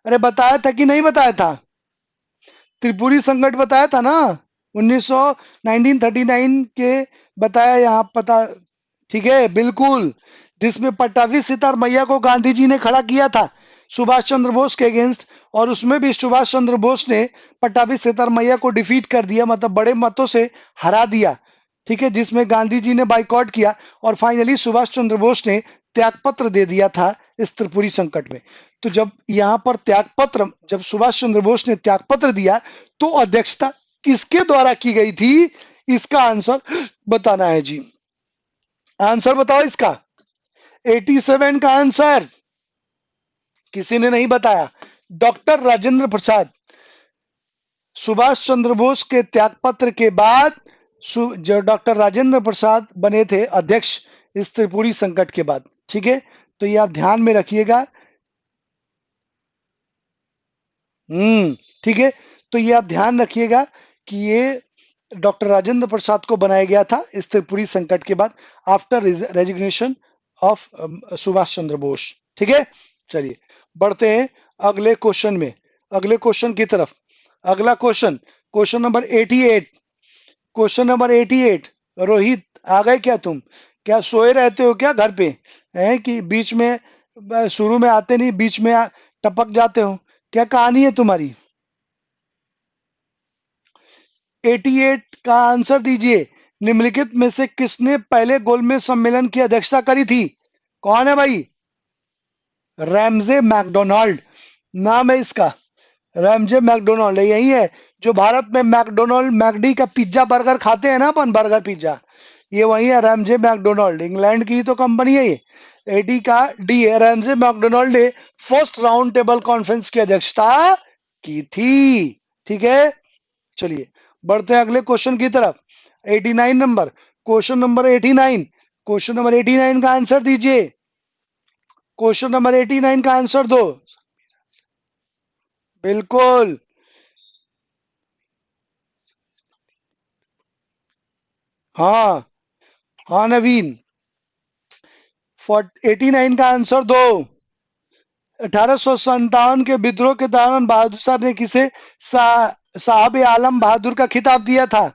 अरे बताया था कि नहीं बताया था? त्रिपुरी संकट बताया था ना, 1939 के बताया यहाँ पता। ठीक है, बिल्कुल, जिसमें पट्टाभी सितार मैया को गांधी जी ने खड़ा किया था सुभाष चंद्र बोस के अगेंस्ट, और उसमें भी सुभाष चंद्र बोस ने पट्टाभी सितार मैया को डिफीट कर दिया, मतलब बड़े मतों से हरा दिया। ठीक है, जिसमें गांधी जी ने बाइकआउट किया और फाइनली सुभाष चंद्र बोस ने त्यागपत्र दे दिया था इस त्रिपुरी संकट में। तो जब यहाँ पर त्यागपत्र, जब सुभाष चंद्र बोस ने त्यागपत्र दिया, तो अध्यक्षता किसके द्वारा की गई थी? इसका आंसर बताना है जी। आंसर बताओ इसका। 87 का आंसर किसी ने नहीं बताया। डॉक्टर राजेंद्र प्रसाद। सुभाष चंद्र बोस के त्यागपत्र के बाद जो डॉक्टर राजेंद्र प्रसाद बने थे अध्यक्ष इस त्रिपुरी संकट के बाद। ठीक है, तो ये आप ध्यान में रखिएगा। ठीक है, तो ये आप ध्यान रखिएगा कि ये डॉक्टर राजेंद्र प्रसाद को बनाया गया था इस त्रिपुरी संकट के बाद, after resignation of Subhash Chandra Bose. ठीक है, चलिए बढ़ते हैं अगले क्वेश्चन में, अगले क्वेश्चन की तरफ। अगला question, question number 88, question number 88। Rohit, आ गए क्या तुम? क्या सोए रहते हो क्या घर पे? है कि बीच में शुरू में आते नहीं, बीच में टपक जाते हो? क्या कहानी है तुम्हारी? 88 का आंसर दीजिए। निम्नलिखित में से किसने पहले गोलमेज सम्मेलन की अध्यक्षता करी थी? कौन है भाई? रैमजे मैकडोनाल्ड नाम है इसका। रैमजे मैकडोनाल्ड यही है जो भारत में मैकडोनाल्ड मैकडी का पिज्जा बर्गर खाते हैं ना अपन, बर्गर पिज्जा, ये वही है रैमजे मैकडोनाल्ड। इंग्लैंड की ही तो कंपनी है ये। एडी का डी है। रैमजे मैकडोनाल्ड ने फर्स्ट राउंड टेबल कॉन्फ्रेंस की अध्यक्षता की थी। ठीक है, चलिए बढ़ते हैं अगले क्वेश्चन की तरफ। 89 number, question number 89, question number 89 का आंसर दीजिए। क्वेश्चन नंबर 89 का आंसर दो। बिल्कुल, हाँ, हाँ नवीन, 89 का आंसर दो। 1857 के विद्रोह के दौरान बहादुर शाह ने किसे साहब आलम बहादुर का खिताब दिया था?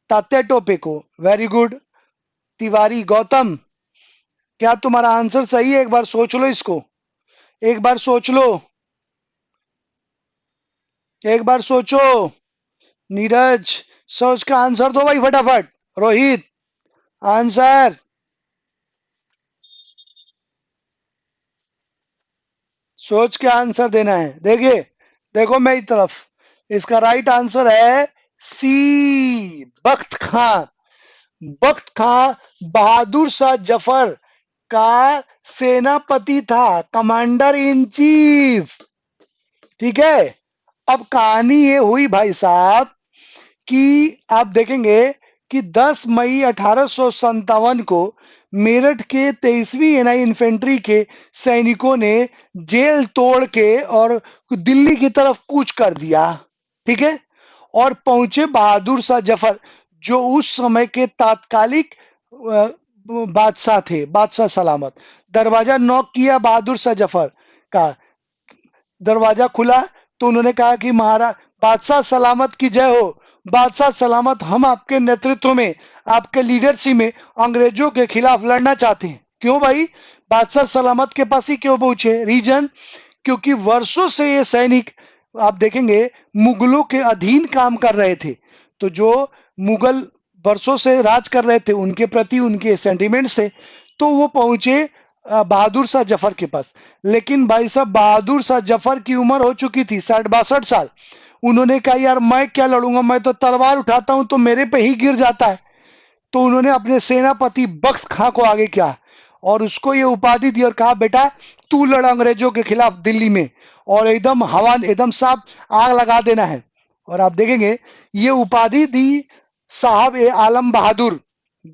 तात्या टोपे को। Very good. तिवारी गौतम, क्या तुम्हारा आंसर सही है? एक बार सोच लो इसको, एक बार सोच लो, एक बार सोचो। नीरज, सोच का आंसर दो भाई फटाफट। रोहित, आंसर, सोच के आंसर देना है। देखिए, देखो मेरी तरफ, इसका राइट आंसर है सी, बख्त खां। बख्त खां बहादुर शाह जफर का सेनापति था, कमांडर इन चीफ। ठीक है, अब कहानी ये हुई भाई साहब कि आप देखेंगे कि 10 मई 1857 को मेरठ के 23वीं एनआई इन्फेंट्री के सैनिकों ने जेल तोड़ के और दिल्ली की तरफ कूच कर दिया। ठीक है, और पहुंचे बहादुर शाह जफर, जो उस समय के तात्कालिक बादशाह थे, बादशाह सलामत। दरवाजा नॉक किया बहादुर शाह जफर का, दरवाजा खुला तो उन्होंने कहा कि महाराज बादशाह सलामत की जय हो। बादशाह सलामत, हम आपके नेतृत्व में, आपके लीडरशिप में अंग्रेजों के खिलाफ लड़ना चाहते हैं। क्यों भाई? बादशाह सलामत के पास ही क्यों पहुंचे? रीजन, क्योंकि वर्षों से ये सैनिक आप देखेंगे मुगलों के अधीन काम कर रहे थे। तो जो मुगल वर्षों से राज कर रहे थे उनके प्रति उनके सेंटिमेंट्स थे, तो वो पहुंचे बहादुर शाह जफर के पास। लेकिन भाई साहब बहादुर शाह जफर की उम्र हो चुकी थी 60-62 साल। उन्होंने कहा यार मैं क्या लड़ूंगा, मैं तो तलवार उठाता हूं तो मेरे पे ही गिर जाता है। तो उन्होंने अपने सेनापति बख्त खां को आगे किया और उसको ये उपाधि दी और कहा बेटा तू लड़ अंग्रेजों के खिलाफ दिल्ली में, और एकदम हवा एकदम साफ आग लगा देना है। और आप देखेंगे ये उपाधि दी साहब ए आलम बहादुर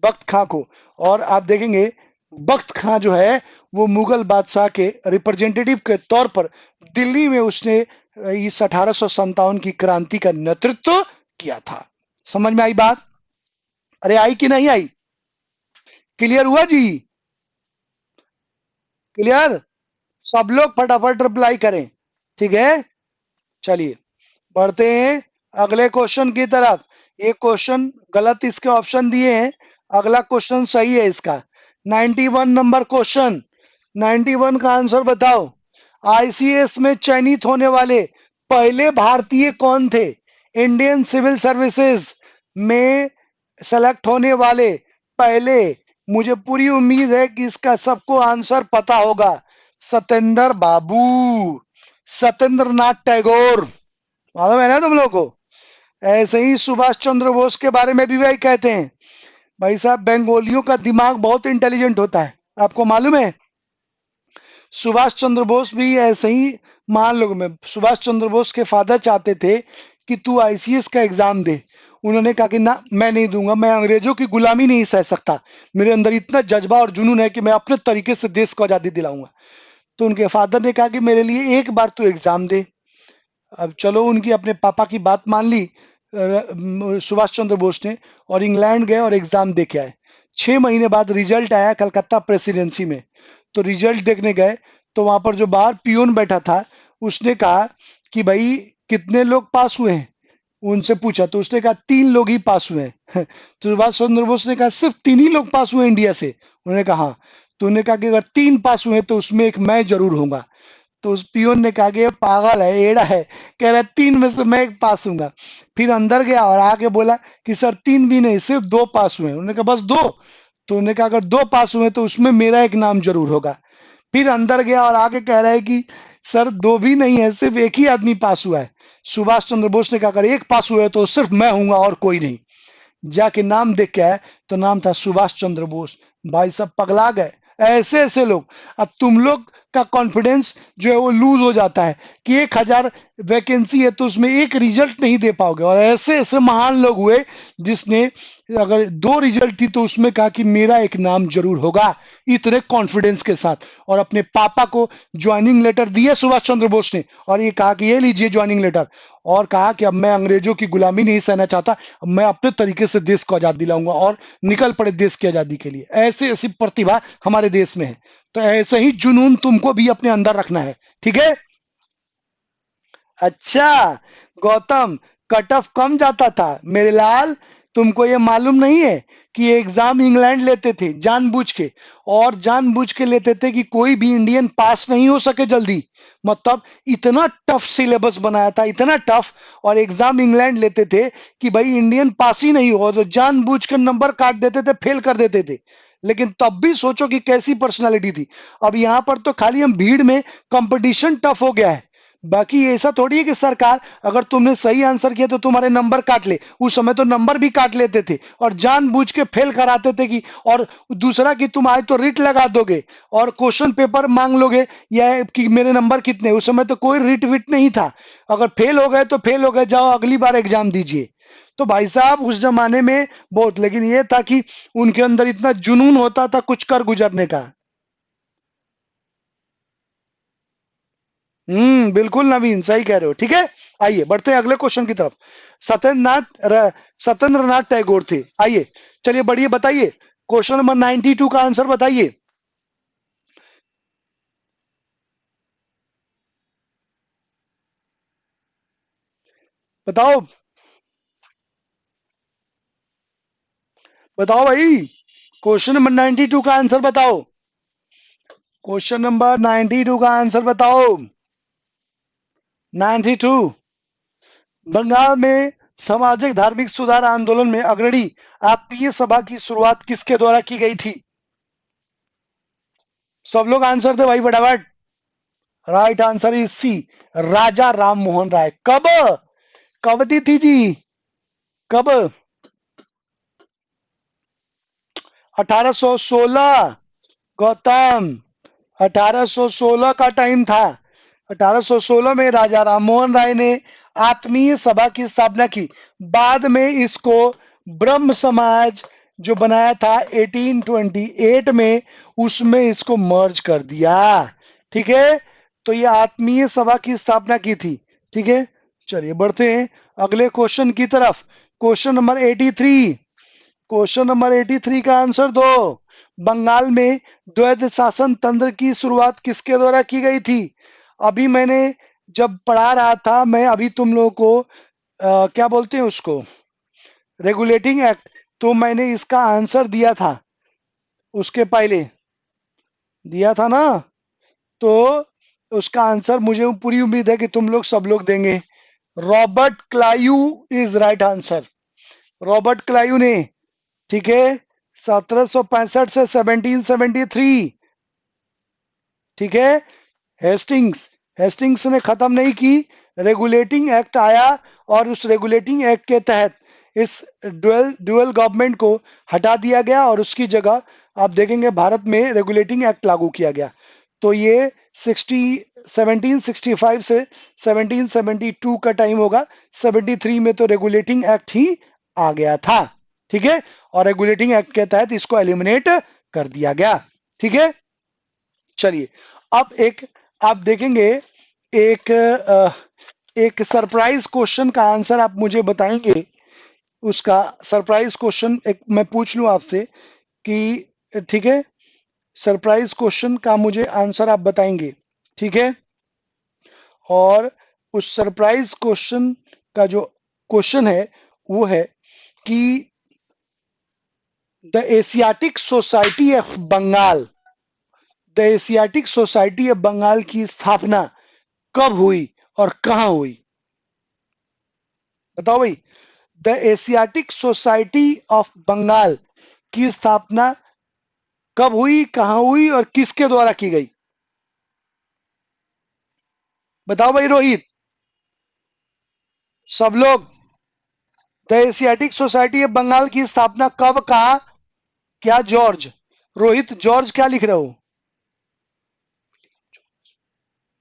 बख्त खां को। और आप देखेंगे बख्त खां जो है वो मुगल बादशाह के रिप्रेजेंटेटिव के तौर पर दिल्ली में उसने इस 1857 की क्रांति का नेतृत्व किया था। समझ में आई बात? अरे आई कि नहीं आई? क्लियर हुआ जी? क्लियर? सब लोग फटाफट रिप्लाई करें। ठीक है, चलिए बढ़ते हैं अगले क्वेश्चन की तरफ। ये क्वेश्चन गलत इसके ऑप्शन दिए हैं, अगला क्वेश्चन सही है इसका। 91 नंबर क्वेश्चन, 91 का आंसर बताओ। आईसीएस में चयनित होने वाले पहले भारतीय कौन थे? इंडियन सिविल सर्विसेज में सेलेक्ट होने वाले पहले, मुझे पूरी उम्मीद है कि इसका सबको आंसर पता होगा। सत्येंद्र बाबू, सत्येंद्र नाथ टैगोर, मालूम है ना तुम लोग को? ऐसे ही सुभाष चंद्र बोस के बारे में भी वही कहते हैं। भाई साहब बंगालियों का दिमाग बहुत इंटेलिजेंट होता है, आपको मालूम है? सुभाष चंद्र बोस भी ऐसे ही, मान लो मैं, सुभाष चंद्र बोस के फादर चाहते थे कि तू आईसीएस का एग्जाम दे। उन्होंने कहा कि ना मैं नहीं दूंगा, मैं अंग्रेजों की गुलामी नहीं सह सकता, मेरे अंदर इतना जज्बा और जुनून है कि मैं अपने तरीके से देश को आजादी दिलाऊंगा। तो उनके फादर ने कहा कि मेरे लिए एक बार तू एग्जाम दे। अब चलो उनकी अपने पापा की बात मान ली। सुभाष चंद्र बोस ने, और इंग्लैंड गए और एग्जाम दे के आए। 6 महीने बाद रिजल्ट आया कलकत्ता प्रेसिडेंसी में। तो रिजल्ट देखने गए, तो वहां पर जो बाहर पियोन बैठा था, उसने कहा कि भाई कितने लोग पास हुए हैं, उनसे पूछा तो उसने कहा 3 लोग ही पास हुए हैं। तो सुभाष चंद्र बोस ने कहा सिर्फ 3 ही लोग पास हुए इंडिया से? उन्होंने कहा हाँ। तो उन्होंने कहा कि अगर 3 पास हुए तो उसमें एक मैं जरूर होऊंगा। तो उस पियोन ने कहा कि ये पागल है, एड़ा है, कह रहा है 3 में से मैं एक पास हूंगा। फिर अंदर गया और आके बोला कि सर 3 भी नहीं, सिर्फ 2 पास हुए हैं। उन्होंने कहा बस 2? तो उन्होंने कहा अगर 2 पास हुए तो उसमें मेरा एक नाम जरूर होगा। फिर अंदर गया और आके कह रहा है कि सर 2 भी नहीं है, सिर्फ एक ही आदमी पास हुआ है। सुभाष चंद्र बोस ने कहा अगर एक पास हुआ है तो सिर्फ मैं हूंगा और कोई नहीं। जाके नाम देख के आए तो नाम था सुभाष चंद्र बोस। भाई साहब पगला गए। ऐसे ऐसे लोग। अब तुम लोग का कॉन्फिडेंस जो है वो लूज हो जाता है कि 1,000 वैकेंसी है तो उसमें एक रिजल्ट नहीं दे पाओगे, और ऐसे ऐसे महान लोग हुए जिसने अगर 2 रिजल्ट थी तो उसमें कहा कि मेरा एक नाम जरूर होगा, इतने कॉन्फिडेंस के साथ। और अपने पापा को ज्वाइनिंग लेटर दिया सुभाष चंद्र बोस ने, और ये कहा कि ये लीजिए ज्वाइनिंग लेटर, और कहा कि अब मैं अंग्रेजों की गुलामी नहीं सहना चाहता, अब मैं अपने तरीके से देश को आजाद दिलाऊंगा, और निकल पड़े देश की आजादी के लिए। ऐसी ऐसी प्रतिभा हमारे देश में है। तो ऐसे ही जुनून तुमको भी अपने अंदर रखना है, ठीक है? अच्छा गौतम, कट ऑफ कम जाता था मेरे लाल। तुमको ये मालूम नहीं है कि ये एग्जाम इंग्लैंड लेते थे जानबूझ के, और जानबूझ के लेते थे कि कोई भी इंडियन पास नहीं हो सके जल्दी। मतलब इतना टफ सिलेबस बनाया था, इतना टफ, और एग्जाम इंग्लैंड लेते थे कि भाई इंडियन पास ही नहीं हो, तो जानबूझ के नंबर काट देते थे, फेल कर देते थे। लेकिन तब भी सोचो कि कैसी पर्सनालिटी थी। अब यहां पर तो खाली हम भीड़ में, कंपटीशन टफ हो गया है। बाकी ऐसा थोड़ी है कि सरकार अगर तुमने सही आंसर किया तो तुम्हारे नंबर काट ले। उस समय तो नंबर भी काट लेते थे और जानबूझ के फेल कराते थे कि, और दूसरा कि तुम आए तो रिट लगा दोगे और क्वेश्चन पेपर मांग लोगे, या कि मेरे नंबर कितने। उस समय तो कोई रिट विट नहीं था। अगर फेल हो गए तो फेल हो गए, जाओ अगली बार एग्जाम दीजिए। तो भाई साहब उस जमाने में बहुत, लेकिन ये था कि उनके अंदर इतना जुनून होता था कुछ कर गुजरने का। बिल्कुल नवीन, सही कह रहे हो। ठीक है, आइए बढ़ते हैं अगले क्वेश्चन की तरफ। सत्येंद्र नाथ टैगोर थे। आइए चलिए बढ़िए, बताइए क्वेश्चन नंबर 92 का आंसर बताइए। बताओ, बताओ भाई, क्वेश्चन नंबर 92 का आंसर बताओ। क्वेश्चन नंबर 92 का आंसर बताओ। 92। बंगाल में सामाजिक धार्मिक सुधार आंदोलन में अग्रणी आत्मीय सभा की शुरुआत किसके द्वारा की गई थी? सब लोग आंसर दे भाई फटाफट। राइट आंसर इज सी, राजा राम मोहन राय। कब, कब दी थी जी? कब? 1816। गौतम, 1816 का टाइम था। 1816 में राजा राममोहन राय ने आत्मीय सभा की स्थापना की। बाद में इसको ब्रह्म समाज जो बनाया था 1828 में, उसमें इसको मर्ज कर दिया। ठीक है, तो ये आत्मीय सभा की स्थापना की थी। ठीक है, चलिए बढ़ते हैं अगले क्वेश्चन की तरफ। Question number 83। क्वेश्चन नंबर 83 का आंसर दो। बंगाल में द्वैध शासन तंत्र की शुरुआत किसके द्वारा की गई थी? अभी मैंने जब पढ़ा रहा था मैं, अभी तुम लोगों को क्या बोलते हैं उसको, रेगुलेटिंग एक्ट, तो मैंने इसका आंसर दिया था उसके पहले, दिया था ना? तो उसका आंसर मुझे पूरी उम्मीद है कि तुम लोग सब लोग देंगे। Robert Clive is right answer. Robert Clive ने, ठीक है, 1765 से 1773। ठीक है, हेस्टिंग्स, हेस्टिंग्स ने खत्म नहीं की। रेगुलेटिंग एक्ट आया, और उस रेगुलेटिंग एक्ट के तहत इस ड्यूअल ड्यूअल गवर्नमेंट को हटा दिया गया, और उसकी जगह आप देखेंगे भारत में रेगुलेटिंग एक्ट लागू किया गया। तो ये 1765 से 1772 का टाइम होगा। 73 में तो रेगुलेटिंग एक्ट ही आ गया था। ठीक है, और रेगुलेटिंग एक्ट के तहत इसको एलिमिनेट कर दिया गया। ठीक है, चलिए अब एक आप देखेंगे, एक एक सरप्राइज क्वेश्चन का आंसर आप मुझे बताएंगे। उसका सरप्राइज क्वेश्चन एक मैं पूछ लूं आपसे कि ठीक है, सरप्राइज क्वेश्चन का मुझे आंसर आप बताएंगे, ठीक है। और उस सरप्राइज क्वेश्चन का जो क्वेश्चन है वो है कि the Asiatic Society of Bengal, the Asiatic Society of Bengal की स्थापना कब हुई और कहां हुई? बताओ भाई। The Asiatic Society of Bengal की स्थापना कब हुई, कहां हुई और किसके द्वारा की गई? बताओ भाई रोहित, सब लोग। The Asiatic Society of Bengal की स्थापना कब, कहा, क्या? जॉर्ज। रोहित जॉर्ज क्या लिख रहे हो?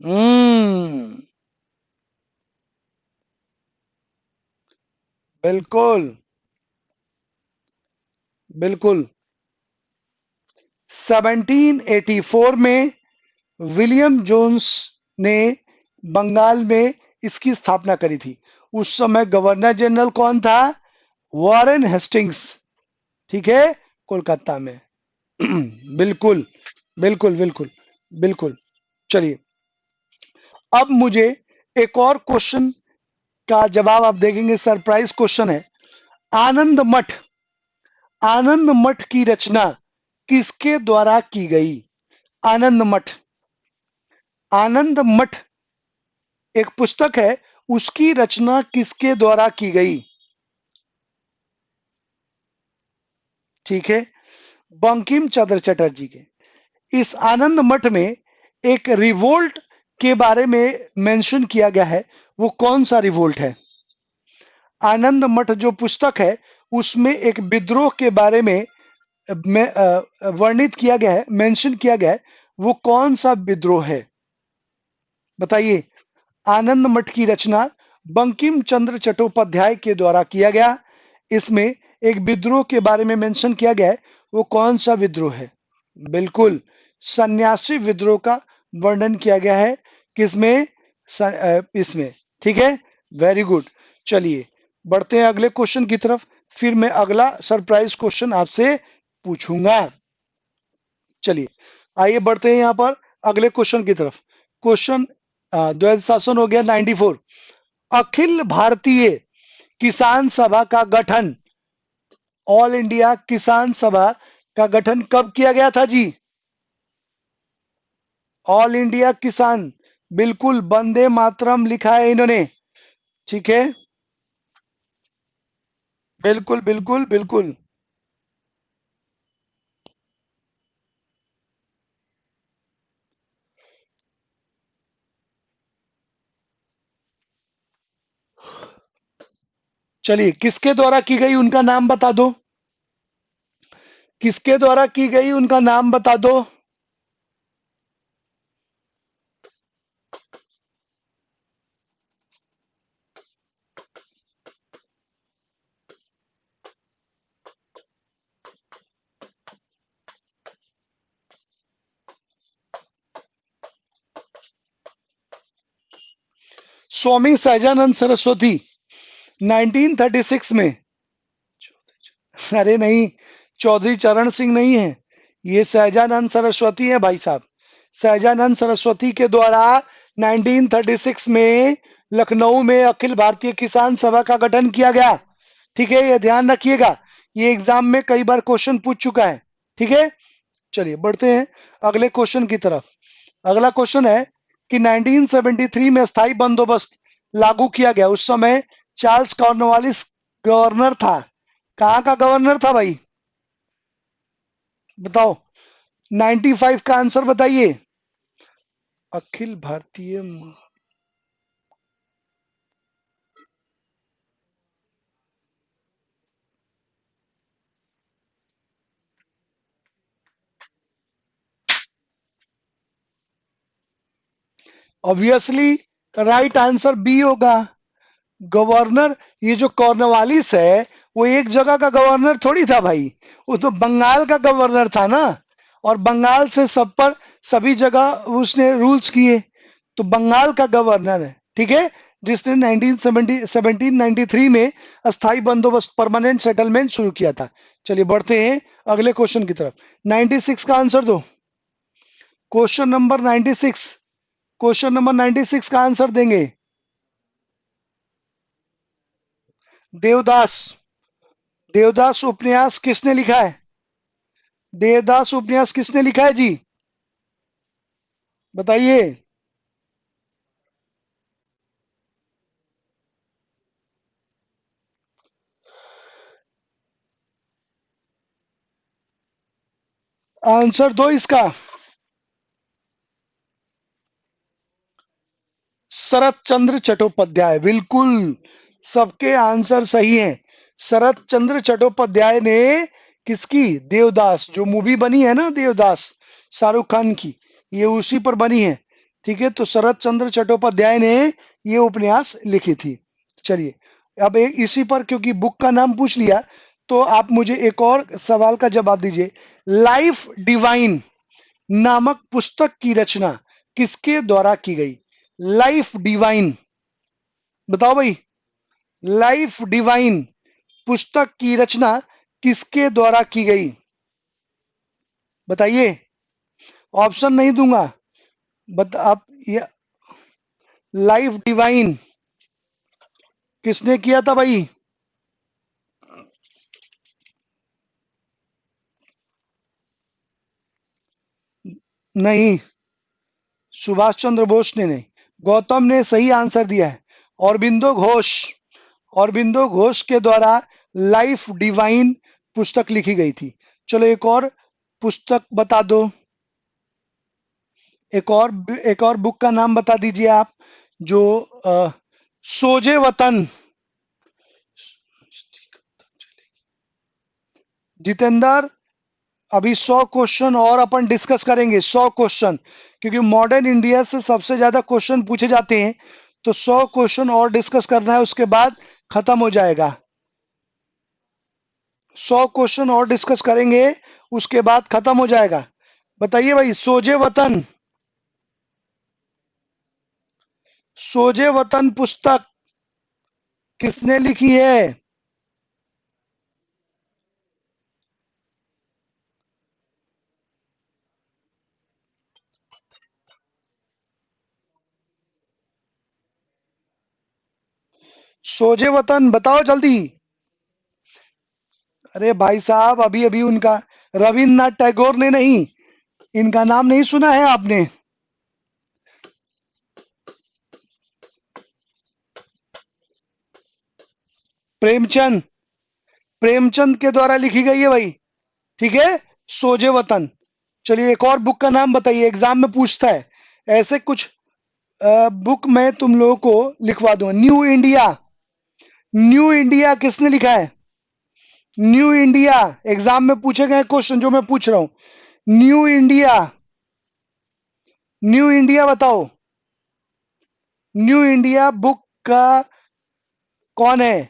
हम्म, बिल्कुल बिल्कुल। 1784 में विलियम जोन्स ने बंगाल में इसकी स्थापना करी थी। उस समय गवर्नर जनरल कौन था? वॉरेन हेस्टिंग्स, ठीक है, कोलकाता में। बिल्कुल बिल्कुल बिल्कुल बिल्कुल। चलिए, अब मुझे एक और क्वेश्चन का जवाब आप देखेंगे, सरप्राइज क्वेश्चन है। आनंद मठ, आनंद मठ की रचना किसके द्वारा की गई? आनंद मठ, आनंद मठ एक पुस्तक है, उसकी रचना किसके द्वारा की गई? ठीक है, बंकिम चंद्र चटर्जी के। इस आनंद मठ में एक रिवोल्ट के बारे में मेंशन किया गया है, वो कौन सा रिवोल्ट है? आनंद मठ जो पुस्तक है उसमें एक विद्रोह के बारे में वर्णित किया गया है, मेंशन किया गया है, वो कौन सा विद्रोह है? बताइए। आनंद मठ की रचना बंकिम चंद्र चट्टोपाध्याय के द्वारा किया गया। इसमें एक विद्रोह के बारे में मेंशन किया गया है, वो कौन सा विद्रोह है? बिल्कुल, सन्यासी विद्रोह का वर्णन किया गया है। किसमें? इसमें, ठीक है, वेरी गुड। चलिए, बढ़ते हैं अगले क्वेश्चन की तरफ, फिर मैं अगला सरप्राइज क्वेश्चन आपसे पूछूंगा। चलिए, आइए बढ़ते हैं यहाँ पर अगले क्वेश्चन की तरफ। क्वेश्चन द्वैध शासन हो गया 94। अखिल भारतीय किसान सभा का गठन, ऑल इंडिया किसान सभा का गठन कब किया गया था जी? ऑल इंडिया किसान, बिल्कुल, वंदे मातरम लिखा है इन्होंने, ठीक है, बिल्कुल बिल्कुल बिल्कुल। चलिए, किसके द्वारा की गई उनका नाम बता दो, किसके द्वारा की गई उनका नाम बता दो। स्वामी सहजानंद सरस्वती, 1936 में। अरे नहीं, चौधरी चरण सिंह नहीं है, ये सहजानंद सरस्वती है भाई साहब। सहजानंद सरस्वती के द्वारा 1936 में लखनऊ में अखिल भारतीय किसान सभा का गठन किया गया, ठीक है, ये ध्यान रखिएगा, ये एग्जाम में कई बार क्वेश्चन पूछ चुका है, ठीक है। चलिए, बढ़ते हैं अगले क्वेश्चन की तरफ। अगला क्वेश्चन है कि 1973 में स्थायी बंदोबस्त लागू किया गया, उस समय चार्ल्स कॉर्नवालिस गवर्नर था। कहाँ का गवर्नर था भाई? बताओ, 95 का आंसर बताइए। Akhil Bharatiya, obviously right answer B होगा, गवर्नर। ये जो कॉर्नवालिस है वो एक जगह का गवर्नर थोड़ी था भाई, वो तो बंगाल का गवर्नर था ना, और बंगाल से सब पर सभी जगह उसने रूल्स किए, तो बंगाल का गवर्नर है, ठीक है। जिसने 1793 में अस्थाई बंदोबस्त परमानेंट सेटलमेंट शुरू किया था। चलिए बढ़ते हैं अगले क्वेश्चन की तरफ। 96 का आंसर दो। क्वेश्चन नंबर 96, क्वेश्चन नंबर 96 का आंसर देंगे। देवदास, देवदास उपन्यास किसने लिखा है? देवदास उपन्यास किसने लिखा है जी? बताइए। आंसर दो इसका। शरत चंद्र चट्टोपाध्याय, बिल्कुल सबके आंसर सही हैं। शरत चंद्र चट्टोपाध्याय ने किसकी? देवदास, जो मूवी बनी है ना देवदास, शाहरुख खान की, ये उसी पर बनी है। ठीक है, तो शरत चंद्र चट्टोपाध्याय ने ये उपन्यास लिखी थी। चलिए अब एक इसी पर, क्योंकि बुक का नाम पूछ लिया, तो आप मुझे एक और सवाल का जवाब दीजिए। लाइफ डिवाइन नामक पुस्तक की रचना किसके द्वारा की गई? लाइफ डिवाइन, बताओ भाई। लाइफ डिवाइन पुस्तक की रचना किसके द्वारा की गई? बताइए। ऑप्शन नहीं दूंगा। आप ये लाइफ डिवाइन किसने किया था भाई? नहीं, सुभाष चंद्र बोस ने नहीं। गौतम ने सही आंसर दिया है। औरबिंदो घोष, औरबिंदो घोष के द्वारा लाइफ डिवाइन पुस्तक लिखी गई थी। चलो एक और पुस्तक बता दो। एक और बुक का नाम बता दीजिए आप, जो सोजे वतन। जितेंद्र, अभी 100 क्वेश्चन और अपन डिस्कस करेंगे, 100 क्वेश्चन, क्योंकि मॉडर्न इंडिया से सबसे ज्यादा क्वेश्चन पूछे जाते हैं। तो 100 क्वेश्चन और डिस्कस करना है, उसके बाद खत्म हो जाएगा। 100 क्वेश्चन और डिस्कस करेंगे, उसके बाद खत्म हो जाएगा। बताइए भाई, सोजे वतन, सोजे वतन पुस्तक किसने लिखी है? सोजे वतन बताओ जल्दी। अरे भाई साहब, अभी अभी उनका, रविन्द्रनाथ टैगोर ने नहीं, इनका नाम नहीं सुना है आपने? प्रेमचंद, प्रेमचंद के द्वारा लिखी गई है भाई। ठीक है, सोजे वतन। चलिए एक और बुक का नाम बताइए, एग्जाम में पूछता है ऐसे कुछ। बुक मैं तुम लोगों को लिखवा दूंगा। न्यू इंडिया, न्यू इंडिया किसने लिखा है? न्यू इंडिया एग्जाम में पूछे गए क्वेश्चन जो मैं पूछ रहा हूं। न्यू इंडिया, न्यू इंडिया बताओ। न्यू इंडिया बुक का कौन है?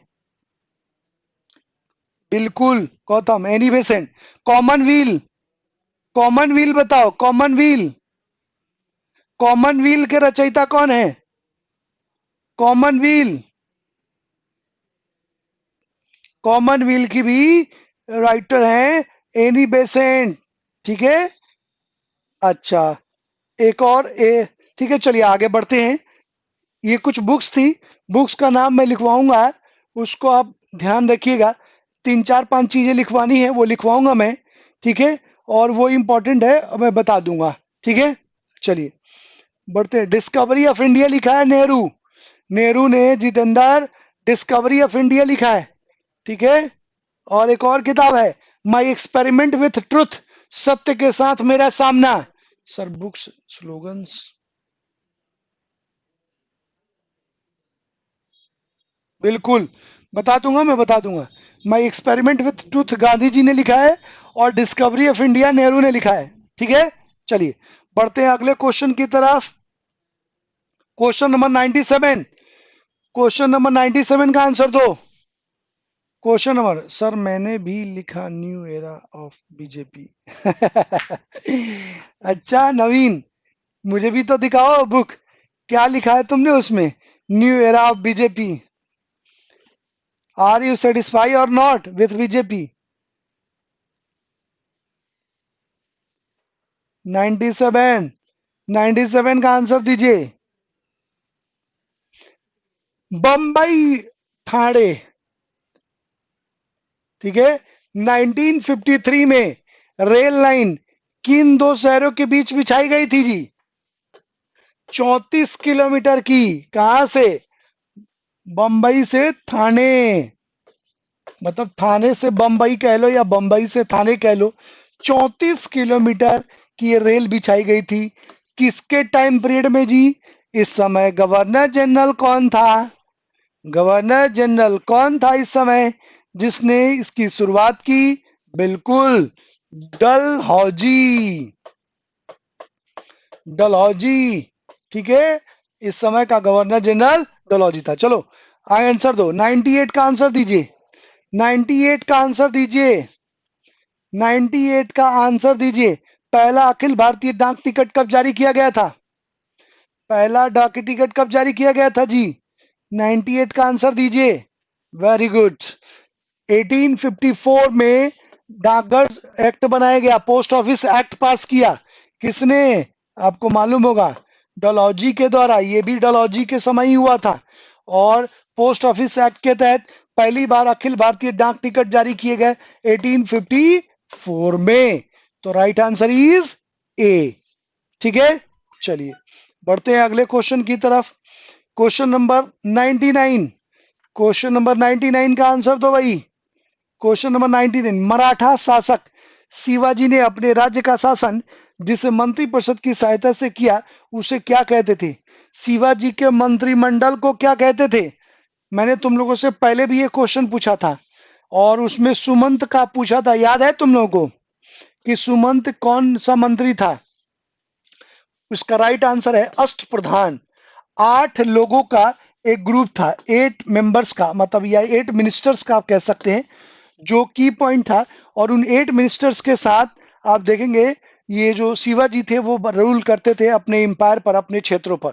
बिल्कुल गौतम, एनी बेसेंट। कॉमनवील, कॉमनवील बताओ, कॉमनवील, कॉमनवील के रचयिता कौन है? कॉमनवील, कॉमनवील की भी राइटर है एनी बेसेंट। ठीक है, अच्छा एक और ठीक है, चलिए आगे बढ़ते हैं। ये कुछ बुक्स थी, बुक्स का नाम मैं लिखवाऊंगा, उसको आप ध्यान रखिएगा। तीन चार पांच चीजें लिखवानी है, वो लिखवाऊंगा मैं। ठीक है, और वो इंपॉर्टेंट है, मैं बता दूंगा। ठीक है, चलिए बढ़ते हैं। डिस्कवरी ऑफ इंडिया लिखा है नेहरू, नेहरू ने, जितेंद्र, डिस्कवरी ऑफ इंडिया लिखा है। ठीक है, और एक और किताब है, माई एक्सपेरिमेंट विथ ट्रुथ, सत्य के साथ मेरा सामना। सर बुक्स स्लोगन्स, बिल्कुल बता दूंगा, मैं बता दूंगा। My experiment with truth Gandhi ji ने लिखा है, और डिस्कवरी ऑफ इंडिया नेहरू ने लिखा है। ठीक है, चलिए बढ़ते हैं अगले क्वेश्चन की तरफ। क्वेश्चन नंबर 97, क्वेश्चन नंबर 97 का आंसर दो। क्वेश्चन नंबर, सर मैंने भी लिखा न्यू एरा ऑफ बीजेपी। अच्छा नवीन, मुझे भी तो दिखाओ बुक, क्या लिखा है तुमने उसमें? New era of BJP. Are you satisfy or not with BJP? 97. 97 का आंसर दीजिए. बंबई ठाणे. ठीक है. 1953 में रेल लाइन किन दो शहरों के बीच बिछाई गई थी जी? 34 किलोमीटर की. कहां से? बंबई से थाने. मतलब थाने से बंबई कह लो या बंबई से थाने कह लो. 34 किलोमीटर की ये रेल बिछाई गई थी. किसके टाइम पीरियड में जी? इस समय गवर्नर जनरल कौन था? गवर्नर जनरल कौन था इस समय जिसने इसकी शुरुआत की? बिल्कुल, डलहौजी. डलहौजी. ठीक है. इस समय का गवर्नर जनरल डलहौजी था. चलो आंसर दो. 98 का आंसर दीजिए. 98 का आंसर दीजिए. 98 का आंसर दीजिए. पहला अखिल भारतीय डाक टिकट कब जारी किया गया था? पहला डाक टिकट कब जारी किया गया था जी? 98 का आंसर दीजिए. Very good. 1854 में डाकघर एक्ट बनाया गया. पोस्ट ऑफिस एक्ट पास किया. किसने? आपको मालूम होगा, डलहौजी के द्वारा. ये भी डलहौजी के समय ही हुआ था. और पोस्ट ऑफिस एक्ट के तहत पहली बार अखिल भारतीय डाक टिकट जारी किए गए 1854 में. तो राइट आंसर इज ए. ठीक है. चलिए बढ़ते हैं अगले क्वेश्चन की तरफ. Question number 99. क्वेश्चन नंबर 99 का आंसर दो भाई. Question number 99. मराठा शासक शिवाजी ने अपने राज्य का शासन जिसे मंत्रिपरिषद की सहायता से किया उसे क्या कहते थे? शिवाजी के मंत्रिमंडल को क्या कहते थे? मैंने तुम लोगों से पहले भी ये क्वेश्चन पूछा था और उसमें सुमंत का पूछा था. याद है तुम लोगों को कि सुमंत कौन सा मंत्री था? उसका राइट आंसर है अष्टप्रधान. 8 लोगों का एक ग्रुप था. 8 मेंबर्स का, मतलब या 8 मिनिस्टर्स का आप कह सकते हैं, जो की पॉइंट था. और उन 8 मिनिस्टर्स के साथ आप देखेंगे ये जो शिवाजी थे वो रूल करते थे अपने एम्पायर पर, अपने क्षेत्रों पर.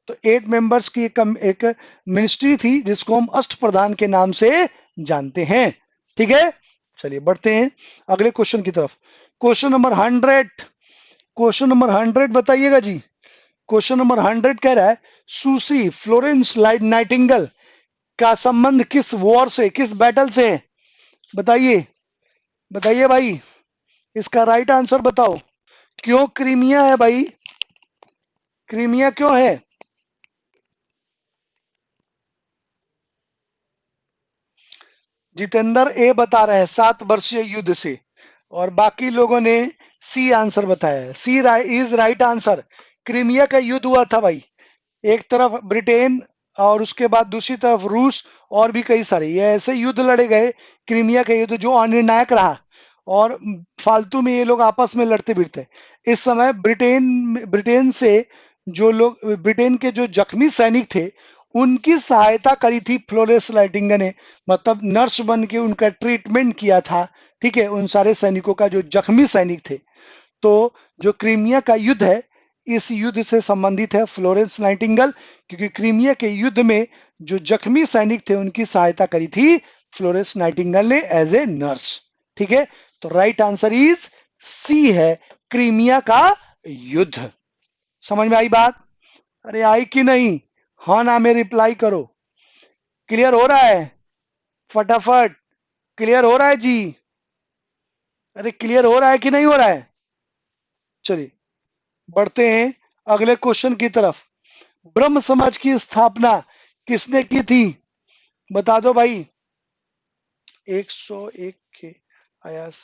तो 8 मेंबर्स की एक मिनिस्ट्री थी जिसको हम अष्ट प्रधान के नाम से जानते हैं. ठीक है. चलिए बढ़ते हैं अगले क्वेश्चन की तरफ. Question number 100. क्वेश्चन नंबर 100 बताइएगा जी. क्वेश्चन नंबर 100 कह रहा है सुश्री फ्लोरेंस नाइटिंगेल का संबंध किस वॉर से, किस बैटल से है? बताइए. बताइए भाई. इसका राइट आंसर बताओ. क्यों क्रीमिया है भाई? क्रीमिया क्यों है? जितेंद्र ए बता रहे हैं 7 वर्षीय युद्ध से. और बाकी लोगों ने सी आंसर बताया है. सी इज राइट आंसर. क्रीमिया का युद्ध हुआ था भाई. एक तरफ ब्रिटेन और उसके बाद दूसरी तरफ रूस और भी कई सारे ये ऐसे युद्ध लड़े गए. क्रीमिया का युद्ध जो अनिर्णायक रहा. और फालतू में ये लोग आपस में लड़ते भिड़ते. इस समय ब्रिटेन ब्रिटेन से जो लोग, ब्रिटेन के जो जख्मी सैनिक थे उनकी सहायता करी थी फ्लोरेंस नाइटिंगेल ने. मतलब नर्स बन के उनका ट्रीटमेंट किया था. ठीक है. उन सारे सैनिकों का जो जख्मी सैनिक थे. तो जो क्रीमिया का युद्ध है इस युद्ध से संबंधित है फ्लोरेंस नाइटिंगेल. क्योंकि क्रीमिया के युद्ध में जो जख्मी सैनिक थे उनकी सहायता करी थी फ्लोरेंस नाइटिंगेल ने एज ए नर्स. ठीक है. तो राइट आंसर इज सी है, क्रीमिया का युद्ध. समझ में आई बात? अरे आई कि नहीं? हाँ ना में रिप्लाई करो. क्लियर हो रहा है? फटाफट. क्लियर हो रहा है जी? अरे क्लियर हो रहा है कि नहीं हो रहा है? चलिए बढ़ते हैं अगले क्वेश्चन की तरफ. ब्रह्म समाज की स्थापना किसने की थी? बता दो भाई. 101 के आयास.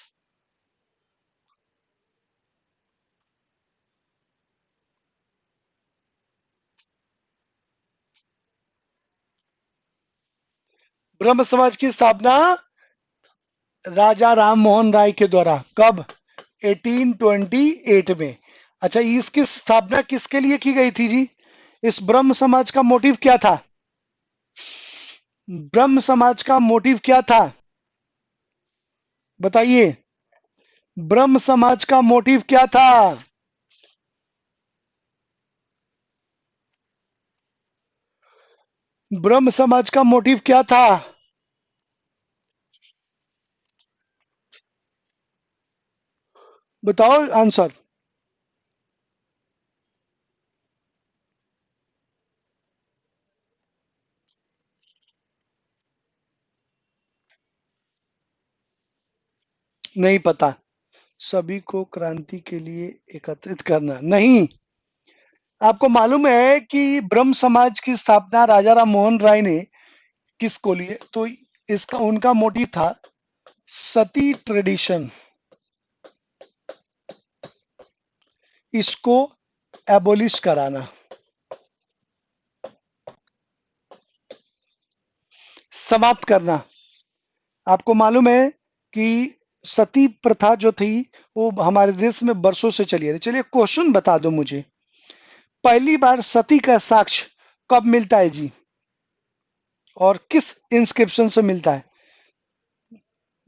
ब्रह्म समाज की स्थापना राजा राम मोहन राय के द्वारा. कब? 1828 में. अच्छा, इसकी स्थापना किसके लिए की गई थी जी? इस ब्रह्म समाज का मोटिव क्या था? ब्रह्म समाज का मोटिव क्या था? बताइए. ब्रह्म समाज का मोटिव क्या था? ब्रह्म समाज का मोटिव क्या था? बताओ आंसर। नहीं पता। सभी को क्रांति के लिए एकत्रित करना नहीं। आपको मालूम है कि ब्रह्म समाज की स्थापना राजा राम मोहन राय ने किसको लिए? तो इसका उनका मोटिव था सती ट्रेडिशन, इसको एबोलिश कराना, समाप्त करना। आपको मालूम है कि सती प्रथा जो थी वो हमारे देश में बरसों से चली आ रही। चलिए क्वेश्चन बता दो मुझे, पहली बार सती का साक्ष्य कब मिलता है जी, और किस इंस्क्रिप्शन से मिलता है?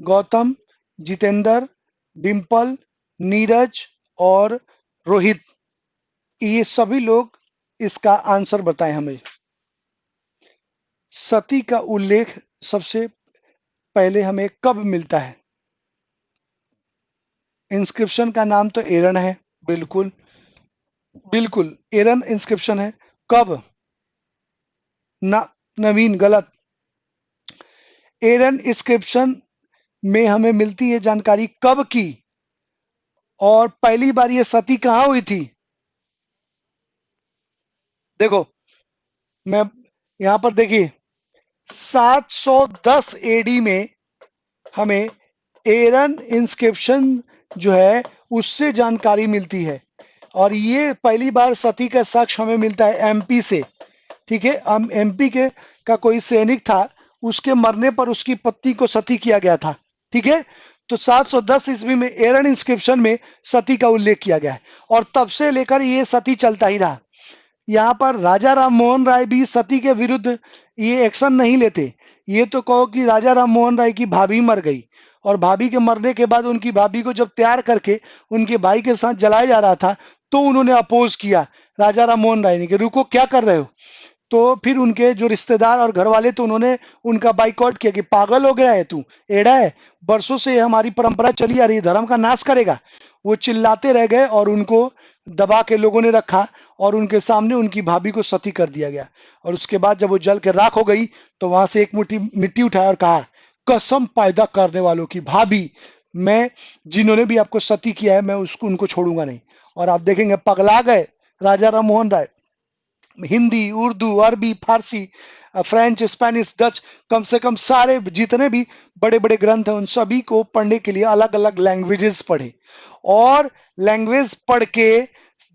गौतम, जितेंद्र, डिंपल, नीरज और रोहित, ये सभी लोग इसका आंसर बताएं हमें। सती का उल्लेख सबसे पहले हमें कब मिलता है? इंस्क्रिप्शन का नाम तो एरन है। बिल्कुल, बिल्कुल एरन इंस्क्रिप्शन है। कब? ना, नवीन गलत। एरन इंस्क्रिप्शन में हमें मिलती है जानकारी कब की, और पहली बार ये सती कहाँ हुई थी? देखो, मैं यहां पर देखिए 710 एडी में हमें एरन इंस्क्रिप्शन जो है उससे जानकारी मिलती है, और ये पहली बार सती का साक्ष्य हमें मिलता है एमपी से। ठीक है, हम एमपी के का कोई सैनिक था, उसके मरने पर उसकी पत्नी को सती किया गया था। ठीक है, तो 710 ईस्वी में एरन इंस्क्रिप्शन में सती का उल्लेख किया गया है, और तब से लेकर ये सती चलता ही रहा। यहाँ पर राजा राम मोहन राय भी सती के विरुद्ध ये एक्शन नहीं लेते। ये तो कहो कि राजा राम मोहन राय की भाभी मर गई, और भाभी के मरने के बाद उनकी भाभी को जब तैयार करके उनके भाई के साथ जलाया जा रहा था, तो उन्होंने अपोज किया राजा राम मोहन राय ने कि रुको, क्या कर रहे हो? तो फिर उनके जो रिश्तेदार और घर वाले, तो उन्होंने उनका बाइकआउट किया कि पागल हो गया है तू, एड़ा है, बरसों से हमारी परंपरा चली आ रही है, धर्म का नाश करेगा। वो चिल्लाते रह गए और उनको दबा के लोगों ने रखा, और उनके सामने उनकी भाभी को सती कर दिया गया। और उसके बाद जब वो जल के राख हो गई, तो वहां से एक मुट्ठी मिट्टी उठाया और कहा, कसम पैदा करने वालों की भाभी, मैं जिन्होंने भी आपको सती किया है मैं उसको उनको छोड़ूंगा नहीं। और आप देखेंगे पगला गए राजा राम मोहन राय। हिंदी, उर्दू, अरबी, फारसी, फ्रेंच, स्पेनिश, डच, कम से कम सारे जितने भी बड़े बड़े ग्रंथ हैं उन सभी को पढ़ने के लिए अलग अलग लैंग्वेजेस पढ़े, और लैंग्वेज पढ़ के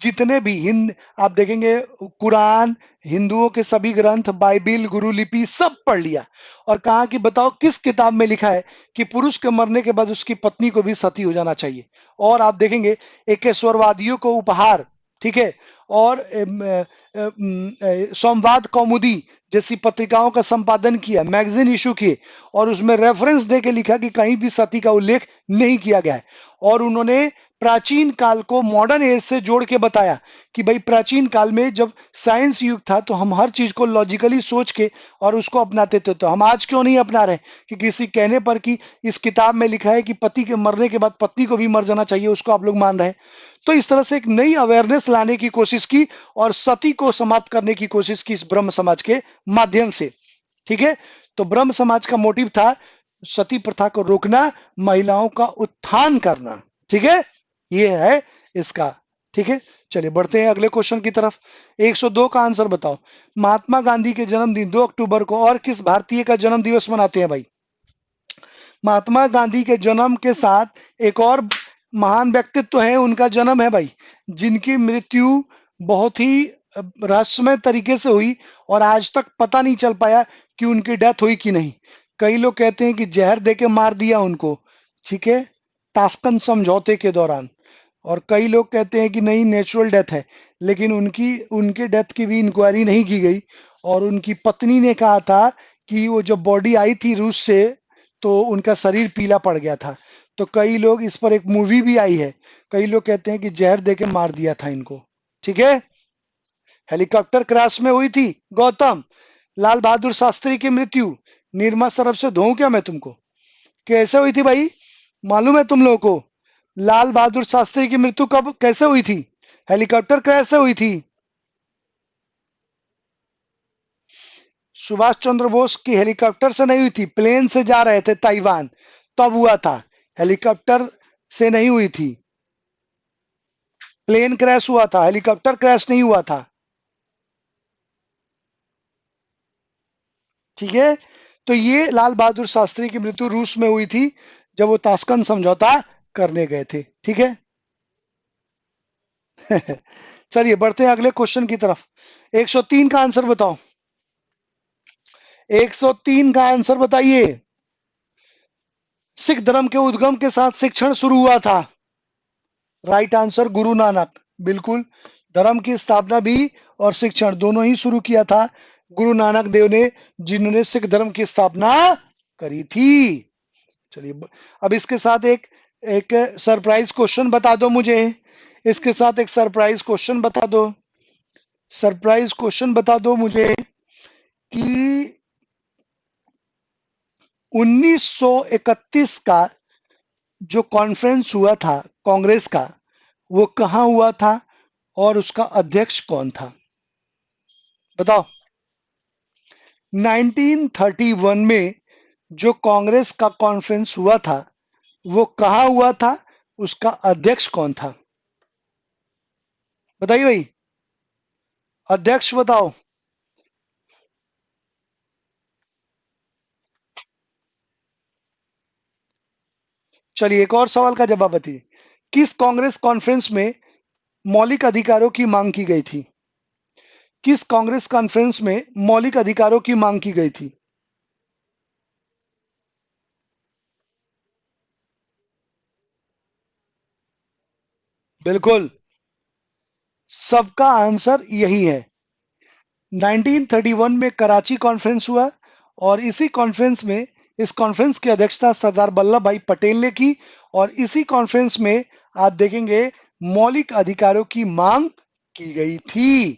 जितने भी हिंद आप देखेंगे, कुरान, हिंदुओं के सभी ग्रंथ, बाइबिल, गुरुलिपि सब पढ़ लिया, और कहा कि बताओ किस किताब में लिखा है कि पुरुष के मरने के बाद उसकी पत्नी को भी सती हो जाना चाहिए। और आप देखेंगे एकेश्वरवादियों को उपहार, ठीक है, और संवाद कौमुदी जैसी पत्रिकाओं का संपादन किया, मैगजीन इशू किए, और उसमें रेफरेंस दे के लिखा कि कहीं भी सती का उल्लेख नहीं किया गया है। और उन्होंने प्राचीन काल को मॉडर्न एज से जोड़ के बताया कि भाई प्राचीन काल में जब साइंस युग था तो हम हर चीज को लॉजिकली सोच के और उसको अपनाते थे, तो हम आज क्यों नहीं अपना रहे कि किसी कहने पर कि इस किताब में लिखा है कि पति के मरने के बाद पत्नी को भी मर जाना चाहिए, उसको आप लोग मान रहे हैं। तो इस तरह से एक नई अवेयरनेस लाने की कोशिश की, और सती को समाप्त करने की कोशिश की इस ब्रह्म समाज के माध्यम से। ठीक है, तो ब्रह्म समाज का मोटिव था सती प्रथा को रोकना, महिलाओं का उत्थान करना। ठीक है, ये है इसका। ठीक है, चलिए बढ़ते हैं अगले क्वेश्चन की तरफ। 102 का आंसर बताओ। महात्मा गांधी के जन्मदिन 2 अक्टूबर को और किस भारतीय का जन्म दिवस मनाते हैं भाई? महात्मा गांधी के जन्म के साथ एक और महान व्यक्तित्व है, उनका जन्म है भाई, जिनकी मृत्यु बहुत ही रहस्यमय तरीके से हुई, और आज तक पता नहीं चल पाया कि उनकी डेथ हुई कि नहीं। कई लोग कहते हैं कि जहर दे के मार दिया उनको, ठीक है, ताशकंद समझौते के दौरान, और कई लोग कहते हैं कि नहीं नेचुरल डेथ है। लेकिन उनकी उनके डेथ की भी इंक्वायरी नहीं की गई, और उनकी पत्नी ने कहा था कि वो जब बॉडी आई थी रूस से तो उनका शरीर पीला पड़ गया था। तो कई लोग, इस पर एक मूवी भी आई है, कई लोग कहते हैं कि जहर देके मार दिया था इनको। ठीक है, हेलीकॉप्टर क्रैश में हुई थी गौतम, लाल बहादुर शास्त्री की मृत्यु निर्मा सरफ से धोऊं क्या मैं तुमको? कैसे हुई थी भाई? मालूम है तुम लोगों को लाल बहादुर शास्त्री की मृत्यु कब कैसे हुई थी? हेलीकॉप्टर क्रैश से हुई थी। सुभाष चंद्र बोस की हेलीकॉप्टर से नहीं हुई थी, प्लेन से जा रहे थे ताइवान, तब हुआ था। हेलीकॉप्टर से नहीं हुई थी, प्लेन क्रैश हुआ था, हेलीकॉप्टर क्रैश नहीं हुआ था। ठीक है, तो ये लाल बहादुर शास्त्री की मृत्यु रूस में हुई थी जब वो ताशकंद समझौता करने गए थे। ठीक है। चलिए बढ़ते हैं अगले क्वेश्चन की तरफ। 103 का आंसर बताओ। 103 का आंसर बताइए। सिख धर्म के उद्गम के साथ शिक्षण शुरू हुआ था। Right answer Guru Nanak. बिल्कुल, धर्म की स्थापना भी और शिक्षण दोनों ही शुरू किया था गुरु नानक देव ने, जिन्होंने सिख धर्म की स्थापना करी थी। चलिए अब इसके साथ एक एक सरप्राइज क्वेश्चन बता दो मुझे। इसके साथ एक सरप्राइज क्वेश्चन बता दो। सरप्राइज क्वेश्चन बता दो मुझे कि 1931 का जो कॉन्फ्रेंस हुआ था कांग्रेस का, वो कहां हुआ था और उसका अध्यक्ष कौन था? बताओ। 1931 में जो कांग्रेस का कॉन्फ्रेंस हुआ था वो कहां हुआ था, उसका अध्यक्ष कौन था? बताइए भाई, अध्यक्ष बताओ। चलिए एक और सवाल का जवाब बताइए। किस कांग्रेस कॉन्फ्रेंस में मौलिक अधिकारों की मांग की गई थी? किस कांग्रेस कॉन्फ्रेंस में मौलिक अधिकारों की मांग की गई थी? बिल्कुल, सबका आंसर यही है। 1931 में कराची कॉन्फ्रेंस हुआ और इस कॉन्फ्रेंस की अध्यक्षता सरदार वल्लभ भाई पटेल ने की और इसी कॉन्फ्रेंस में आप देखेंगे मौलिक अधिकारों की मांग की गई थी।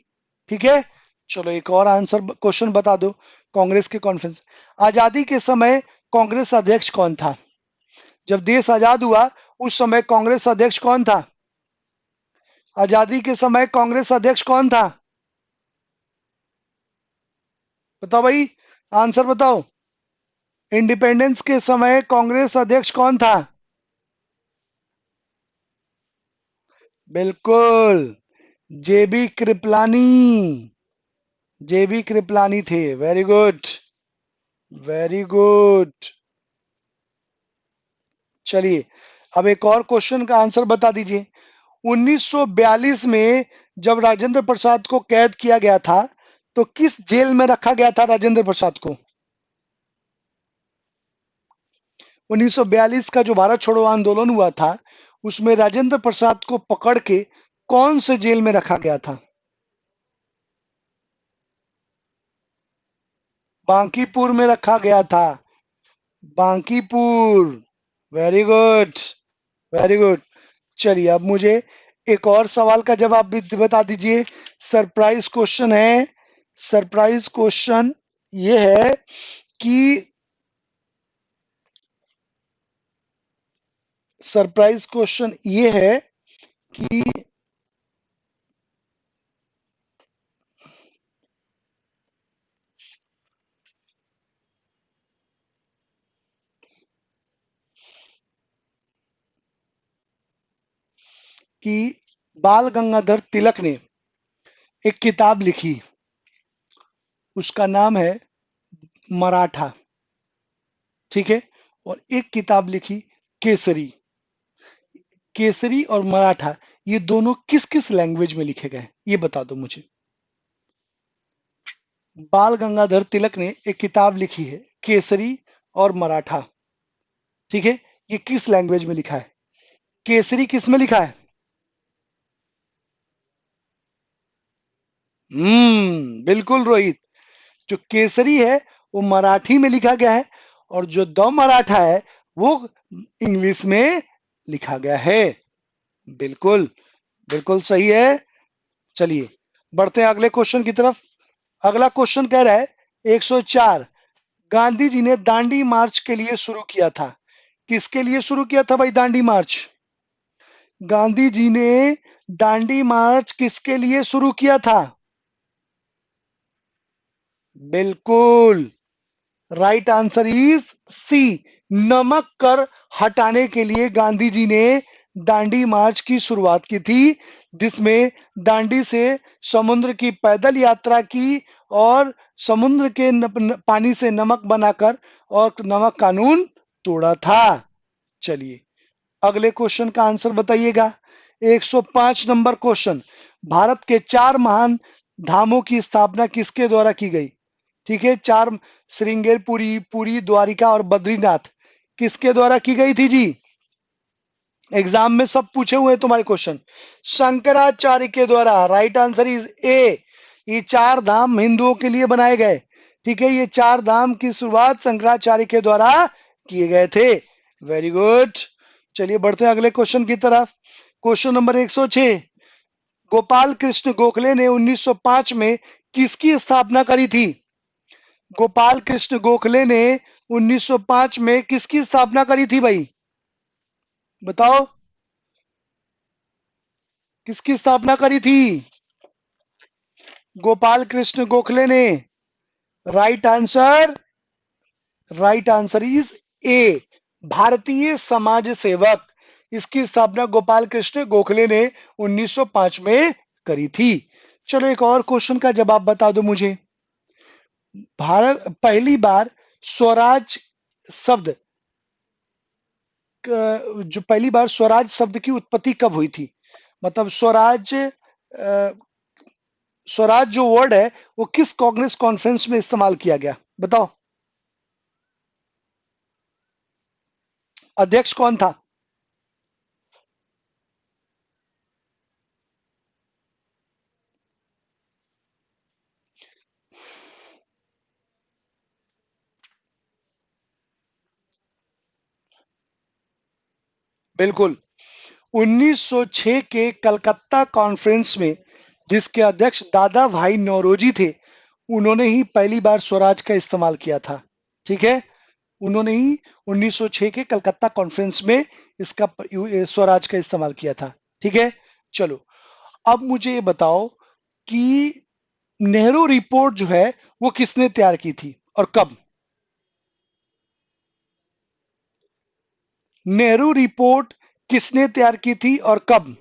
ठीक है। चलो एक और आंसर क्वेश्चन बता दो। कांग्रेस के कॉन्फ्रेंस, आजादी के समय कांग्रेस अध्यक्ष कौन था? जब देश आजाद हुआ उस समय कांग्रेस अध्यक्ष कौन था? आजादी के समय कांग्रेस अध्यक्ष कौन था? बताओ भाई, आंसर बताओ। इंडिपेंडेंस के समय कांग्रेस अध्यक्ष कौन था? बिल्कुल, जेबी कृपलानी। जेबी कृपलानी थे। Very good, very good. चलिए अब एक और क्वेश्चन का आंसर बता दीजिए। 1942 में जब राजेंद्र प्रसाद को कैद किया गया था तो किस जेल में रखा गया था राजेंद्र प्रसाद को? 1942 का जो भारत छोड़ो आंदोलन हुआ था उसमें राजेंद्र प्रसाद को पकड़ के कौन से जेल में रखा गया था? बांकीपुर में रखा गया था। Bankipur. Very good, very good. चलिए अब मुझे एक और सवाल का जवाब भी बता दीजिए। सरप्राइज क्वेश्चन है। सरप्राइज क्वेश्चन ये है कि सरप्राइज क्वेश्चन ये है कि कि बाल गंगाधर तिलक ने एक किताब लिखी, उसका नाम है मराठा। ठीक है। और एक किताब लिखी केसरी। केसरी और मराठा ये दोनों किस किस लैंग्वेज में लिखे गए ये बता दो मुझे। बाल गंगाधर तिलक ने एक किताब लिखी है केसरी और मराठा। ठीक है। ये किस लैंग्वेज में लिखा है? केसरी किस में लिखा है? बिल्कुल रोहित। जो केसरी है वो मराठी में लिखा गया है और जो द मराठा है वो इंग्लिश में लिखा गया है। बिल्कुल, बिल्कुल सही है। चलिए बढ़ते हैं अगले क्वेश्चन की तरफ। अगला क्वेश्चन कह रहा है 104, गांधी जी ने दांडी मार्च के लिए शुरू किया था। किसके लिए शुरू किया था भाई दांडी मार्च? गांधी जी ने दांडी मार्च किसके लिए शुरू किया था? बिल्कुल, राइट आंसर इज सी, नमक कर हटाने के लिए गांधी जी ने दांडी मार्च की शुरुआत की थी, जिसमें दांडी से समुद्र की पैदल यात्रा की और समुद्र के पानी से नमक बनाकर और नमक कानून तोड़ा था। चलिए अगले क्वेश्चन का आंसर बताइएगा। 105 नंबर क्वेश्चन, भारत के 4 महान धामों की स्थापना किसके द्वारा की गई? ठीक है, 4, श्रृंगेर, पुरी, पुरी, द्वारिका और बद्रीनाथ, किसके द्वारा की गई थी जी? एग्जाम में सब पूछे हुए हैं तुम्हारे क्वेश्चन। शंकराचार्य के द्वारा, राइट आंसर इज ए। ये 4 धाम हिंदुओं के लिए बनाए गए। ठीक है, ये 4 धाम की शुरुआत शंकराचार्य के द्वारा किए गए थे। Very good. चलिए बढ़ते हैं अगले क्वेश्चन की तरफ। क्वेश्चन नंबर 106, गोपाल कृष्ण गोखले ने 1905 में किसकी स्थापना करी थी? गोपाल कृष्ण गोखले ने 1905 में किसकी स्थापना करी थी भाई? बताओ, किसकी स्थापना करी थी गोपाल कृष्ण गोखले ने? Right answer, right answer is a, Bharatiya Samaj सेवक। इसकी स्थापना गोपाल कृष्ण गोखले ने 1905 में करी थी। चलो एक और क्वेश्चन का जवाब बता दो मुझे। भारत पहली बार स्वराज शब्द जो पहली बार स्वराज शब्द की उत्पत्ति कब हुई थी? मतलब स्वराज, स्वराज जो वर्ड है वो किस कांग्रेस कॉन्फ्रेंस में इस्तेमाल किया गया? बताओ, अध्यक्ष कौन था? बिल्कुल, 1906 के कलकत्ता कॉन्फ्रेंस में जिसके अध्यक्ष दादा भाई नौरोजी थे, उन्होंने ही पहली बार स्वराज का इस्तेमाल किया था। ठीक है, उन्होंने ही 1906 के कलकत्ता कॉन्फ्रेंस में इसका स्वराज का इस्तेमाल किया था। ठीक है, चलो अब मुझे ये बताओ कि नेहरू रिपोर्ट जो है वो किसने तैयार की थी और कब? नेहरू रिपोर्ट किसने तैयार की थी और कब?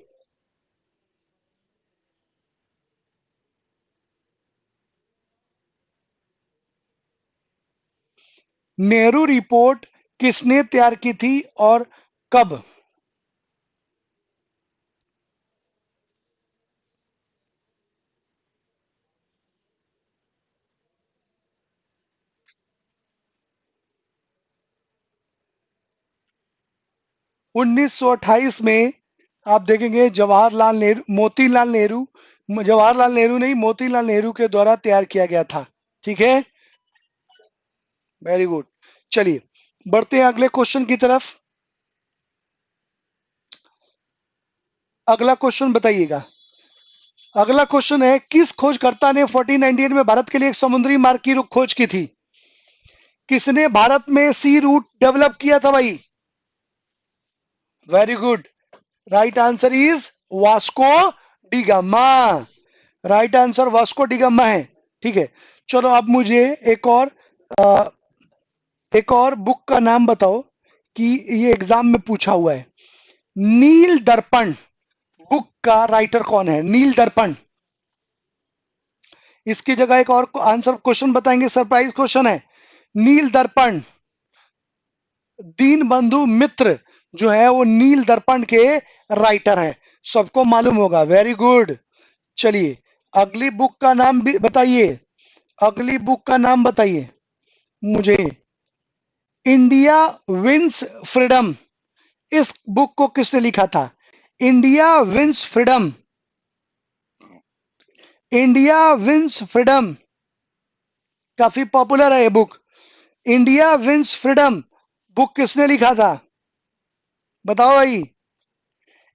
नेहरू रिपोर्ट किसने तैयार की थी और कब? 1928 में आप देखेंगे जवाहरलाल नेहरू, मोतीलाल नेहरू, जवाहरलाल नेहरू नहीं, मोतीलाल नेहरू के द्वारा तैयार किया गया था। ठीक है, वेरी गुड। चलिए बढ़ते हैं अगले क्वेश्चन की तरफ। अगला क्वेश्चन बताइएगा। अगला क्वेश्चन है, किस खोजकर्ता ने 1498 में भारत के लिए एक समुद्री मार्ग की खोज की थी? किसने भारत में सी रूट डेवलप किया था भाई? Very good, right answer is Vasco da Gama. Right answer Vasco da Gama है। ठीक है, चलो अब मुझे एक और अ, एक और बुक का नाम बताओ कि ये एग्जाम में पूछा हुआ है। नील दर्पण बुक का राइटर कौन है? नील दर्पण। इसकी जगह एक और आंसर क्वेश्चन बताएंगे, सरप्राइज क्वेश्चन है। नील दर्पण, दीन बंधु मित्र जो है वो नील दर्पण के राइटर हैं, सबको मालूम होगा। Very good. चलिए अगली बुक का नाम भी बताइए, अगली बुक का नाम बताइए मुझे। इंडिया विंस फ्रीडम, इस बुक को किसने लिखा था? India wins freedom, India wins freedom, काफी पॉपुलर है ये book. India wins freedom book किसने लिखा था? बताओ भाई,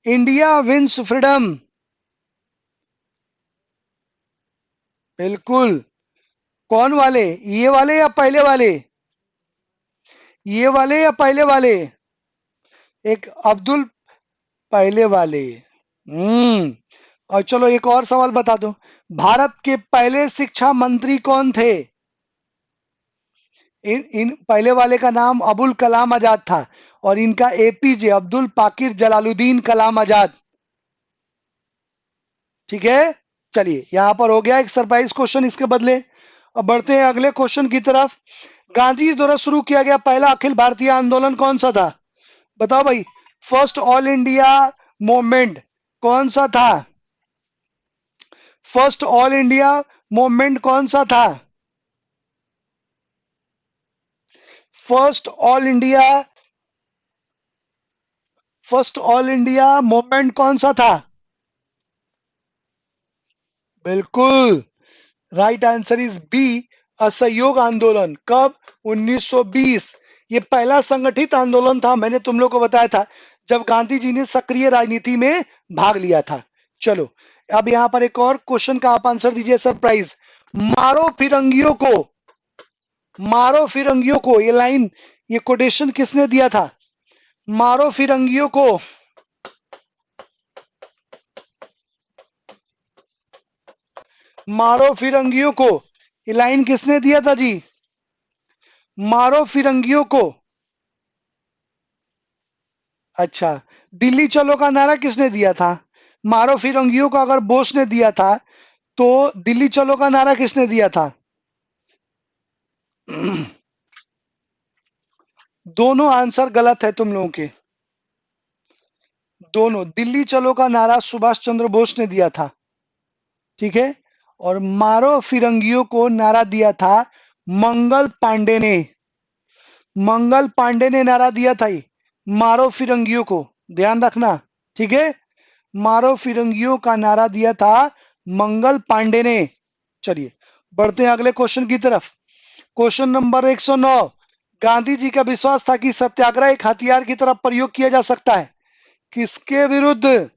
इंडिया विंस फ्रीडम। बिल्कुल, कौन वाले, ये वाले या पहले वाले? ये वाले या पहले वाले? एक अब्दुल पहले वाले। और चलो एक और सवाल बता दो। भारत के पहले शिक्षा मंत्री कौन थे? इन पहले वाले का नाम अबुल कलाम आजाद था और इनका एपीजे अब्दुल पाकिर जलालुद्दीन कलाम आजाद। ठीक है, चलिए यहां पर हो गया एक सरप्राइज क्वेश्चन इसके बदले। अब बढ़ते हैं अगले क्वेश्चन की तरफ। गांधी जी द्वारा शुरू किया गया पहला अखिल भारतीय आंदोलन कौन सा था? बताओ भाई। फर्स्ट ऑल इंडिया मूवमेंट कौन सा था? फर्स्ट ऑल इंडिया मूवमेंट कौन सा था? First all India, first all India movement कौन सा था? बिल्कुल, राइट आंसर इज बी, असहयोग आंदोलन। कब? 1920। ये पहला संगठित आंदोलन था, मैंने तुम लोग को बताया था, जब गांधी जी ने सक्रिय राजनीति में भाग लिया था। चलो अब यहां पर एक और क्वेश्चन का आप आंसर दीजिए, सरप्राइज। मारो फिरंगियों को, मारो फिरंगियों को, ये लाइन, ये कोटेशन किसने दिया था? मारो फिरंगियों को, मारो फिरंगियों को, ये लाइन किसने दिया था जी? मारो फिरंगियों को। अच्छा, दिल्ली चलो का नारा किसने दिया था? मारो फिरंगियों को अगर बोस ने दिया था तो दिल्ली चलो का नारा किसने दिया था? दोनों आंसर गलत है तुम लोगों के, दोनों। दिल्ली चलो का नारा सुभाष चंद्र बोस ने दिया था, ठीक है, और मारो फिरंगियों को नारा दिया था मंगल पांडे ने। मंगल पांडे ने नारा दिया था ये, मारो फिरंगियों को, ध्यान रखना, ठीक है। मारो फिरंगियों का नारा दिया था मंगल पांडे ने। चलिए बढ़ते हैं अगले क्वेश्चन की तरफ। Question number 109। गांधी जी का विश्वास था कि सत्याग्रह एक हथियार की तरह प्रयोग किया जा सकता है, किसके विरुद्ध?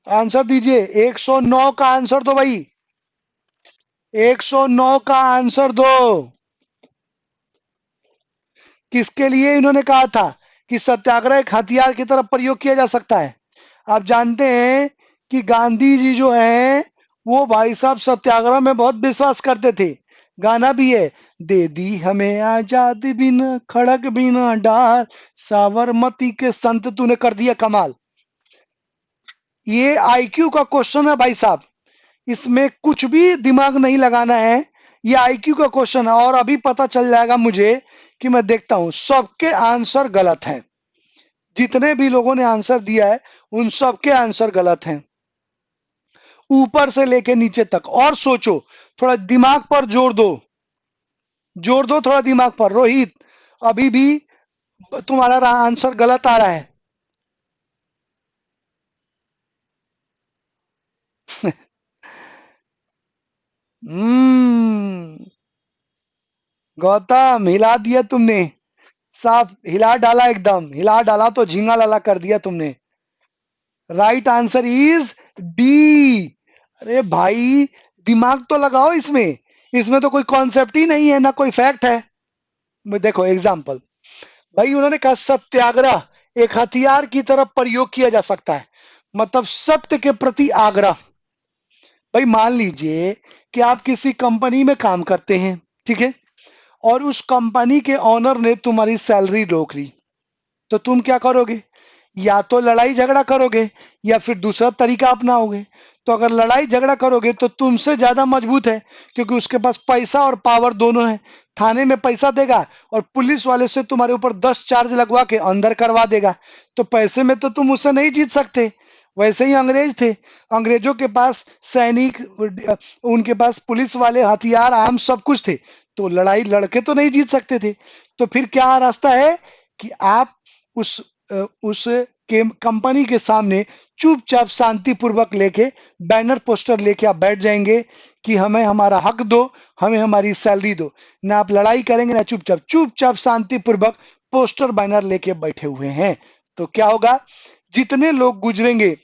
आंसर दीजिए, 109 का आंसर दो भाई, 109 का आंसर दो। किसके लिए इन्होंने कहा था कि सत्याग्रह एक हथियार की तरह प्रयोग किया जा सकता है? आप जानते हैं कि गांधी जी जो हैं वो भाई साहब सत्याग्रह में बहुत विश्वास करते थे। गाना भी है, दे दी हमें आजादी बिन खड़क बिना डाल, साबरमती के संत तूने कर दिया कमाल। ये आईक्यू का क्वेश्चन है भाई साहब, इसमें कुछ भी दिमाग नहीं लगाना है, ये आईक्यू का क्वेश्चन है। और अभी पता चल जाएगा मुझे कि मैं देखता हूं सबके आंसर गलत हैं, जितने भी लोगों ने आंसर दिया है उन सबके आंसर गलत हैं, ऊपर से लेके नीचे तक। और सोचो, थोड़ा दिमाग पर जोर दो, जोर दो थोड़ा दिमाग पर। रोहित, अभी भी तुम्हारा आंसर गलत आ रहा है। हम्म, गौतम हिला दिया तुमने, साफ हिला डाला, एकदम हिला डाला तो झींगा लाला कर दिया तुमने। Right answer is D. अरे भाई दिमाग तो लगाओ इसमें, इसमें तो कोई कॉन्सेप्ट ही नहीं है, ना कोई फैक्ट है। देखो एग्जाम्पल, भाई उन्होंने कहा सत्याग्रह एक हथियार की तरह प्रयोग किया जा सकता है, मतलब सत्य के प्रति आग्रह। भाई मान लीजिए कि आप किसी कंपनी में काम करते हैं, ठीक है, और उस कंपनी के ऑनर ने तुम्हारी सैलरी रोक ली, तो तुम क्या करोगे? या तो लड़ाई झगड़ा करोगे या फिर दूसरा तरीका अपनाओगे। तो अगर लड़ाई झगड़ा करोगे तो तुमसे ज्यादा मजबूत है, क्योंकि उसके पास पैसा और पावर दोनों है। थाने में पैसा देगा और पुलिस वाले से तुम्हारे ऊपर 10 चार्ज लगवा के अंदर करवा देगा। तो पैसे में तो तुम उससे नहीं जीत सकते। वैसे ही अंग्रेज थे, अंग्रेजों के पास सैनिक, उनके पास पुलिस वाले, हथियार, आर्म सब कुछ थे, तो लड़ाई लड़के तो नहीं जीत सकते थे। तो फिर क्या रास्ता है कि आप उस उस के कंपनी के सामने चुपचाप शांतिपूर्वक लेके बैनर पोस्टर लेके आप बैठ जाएंगे कि हमें हमारा हक दो, हमें हमारी सैलरी दो। ना आप लड़ाई करेंगे ना चुपचाप, चुपचाप शांतिपूर्वक पोस्टर बैनर लेके बैठे हुए हैं। तो क्या होगा? जितने लोग गुजरेंगे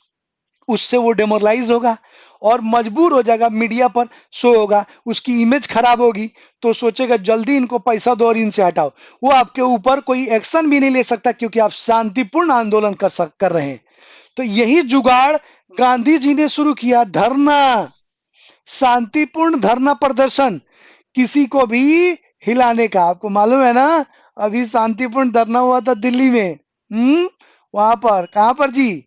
उससे वो डेमोरलाइज होगा, और मजबूर हो जाएगा, मीडिया पर शो होगा, उसकी इमेज खराब होगी, तो सोचेगा जल्दी इनको पैसा दो और इनसे हटाओ। वो आपके ऊपर कोई एक्शन भी नहीं ले सकता क्योंकि आप शांतिपूर्ण आंदोलन कर रहे हैं। तो यही जुगाड़ गांधी जी ने शुरू किया, धरना, शांतिपूर्ण धरना प्रदर्शन, किसी को भी हिलाने का। आपको मालूम है ना, अभी शांतिपूर्ण धरना हुआ था दिल्ली में। वहां पर, कहां पर जी?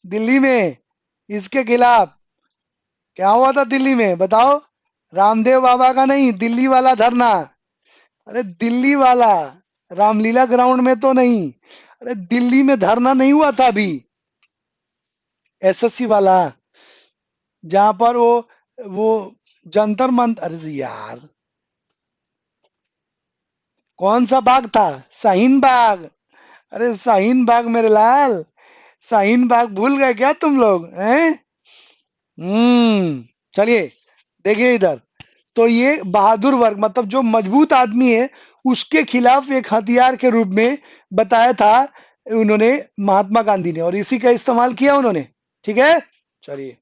दिल्ली में। इसके खिलाफ क्या हुआ था दिल्ली में, बताओ? रामदेव बाबा का नहीं, दिल्ली वाला धरना। अरे दिल्ली वाला, रामलीला ग्राउंड में तो नहीं। अरे दिल्ली में धरना नहीं हुआ था अभी, एसएससी वाला, जहां पर वो जंतर मंतर, अरे यार कौन सा बाग था? शाहीन बाग। अरे शाहीन बाग मेरे लाल, शाहीन बाग भूल गए क्या तुम लोग हैं? चलिए देखिए इधर। तो ये बहादुर वर्ग, मतलब जो मजबूत आदमी है, उसके खिलाफ एक हथियार के रूप में बताया था उन्होंने, महात्मा गांधी ने, और इसी का इस्तेमाल किया उन्होंने। ठीक है, चलिए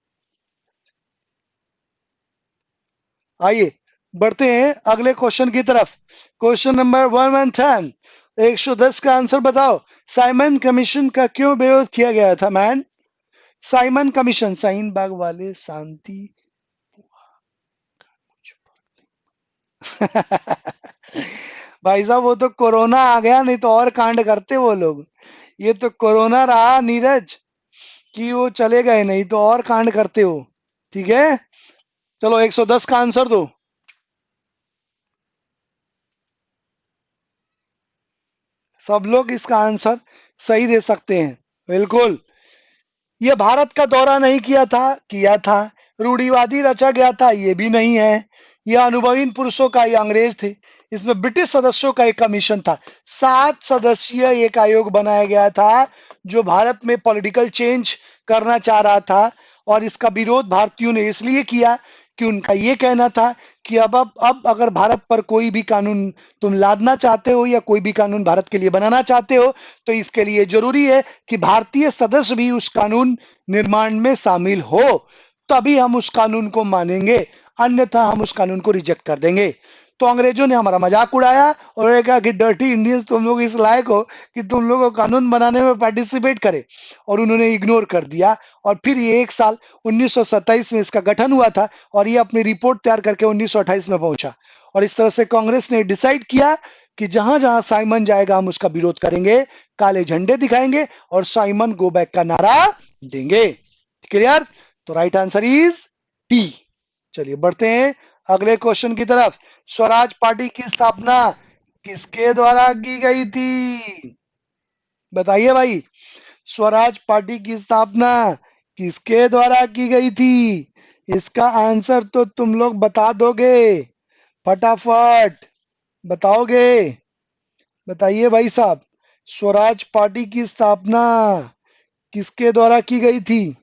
आइए बढ़ते हैं अगले क्वेश्चन की तरफ। क्वेश्चन नंबर 110, 110 का आंसर बताओ। साइमन कमीशन का क्यों विरोध किया गया था man? Simon commission, Shaheen Bagh वाले शांति भाई साहब वो तो कोरोना आ गया, नहीं तो और कांड करते वो लोग। ये तो कोरोना रहा नीरज, कि वो चले गए, नहीं तो और कांड करते हो। ठीक है, चलो 110 का आंसर दो। सब लोग इसका आंसर सही दे सकते हैं, बिल्कुल। ये भारत का दौरा नहीं किया था। रूढ़िवादी रचा गया था, ये भी नहीं है। यह अनुभवी पुरुषों का, ये अंग्रेज थे। इसमें ब्रिटिश सदस्यों का एक कमीशन था। 7 सदस्यीय एक आयोग बनाया गया था जो भारत में पॉलिटिकल चेंज करना चाह रहा था। और इसका विरोध भारतीयों ने इसलिए किया कि उनका ये कहना था कि अब अगर भारत पर कोई भी कानून तुम लादना चाहते हो या कोई भी कानून भारत के लिए बनाना चाहते हो, तो इसके लिए जरूरी है कि भारतीय सदस्य भी उस कानून निर्माण में शामिल हो, तभी हम उस कानून को मानेंगे, अन्यथा हम उस कानून को रिजेक्ट कर देंगे। तो अंग्रेजों ने हमारा मजाक उड़ाया और उन्होंने कहा कि डर्टी इंडियंस, तुम लोग इस लायक हो कि तुम लोग को कानून बनाने में पार्टिसिपेट करे, और उन्होंने इग्नोर कर दिया। और फिर ये एक साल 1927 में इसका गठन हुआ था और ये अपनी रिपोर्ट तैयार करके 1928 में पहुंचा। और इस तरह से कांग्रेस ने डिसाइड किया कि जहां जहां साइमन जाएगा हम उसका विरोध करेंगे, काले झंडे दिखाएंगे और साइमन गो बैक का नारा देंगे। क्लियर? तो राइट आंसर इज टी। चलिए बढ़ते हैं अगले क्वेश्चन की तरफ। स्वराज पार्टी की स्थापना किसके द्वारा की गई थी? बताइए भाई, स्वराज पार्टी की स्थापना किसके द्वारा की गई थी? इसका आंसर तो तुम लोग बता दोगे, फटाफट बताओगे? बताइए भाई साहब, स्वराज पार्टी की स्थापना किसके द्वारा की गई थी?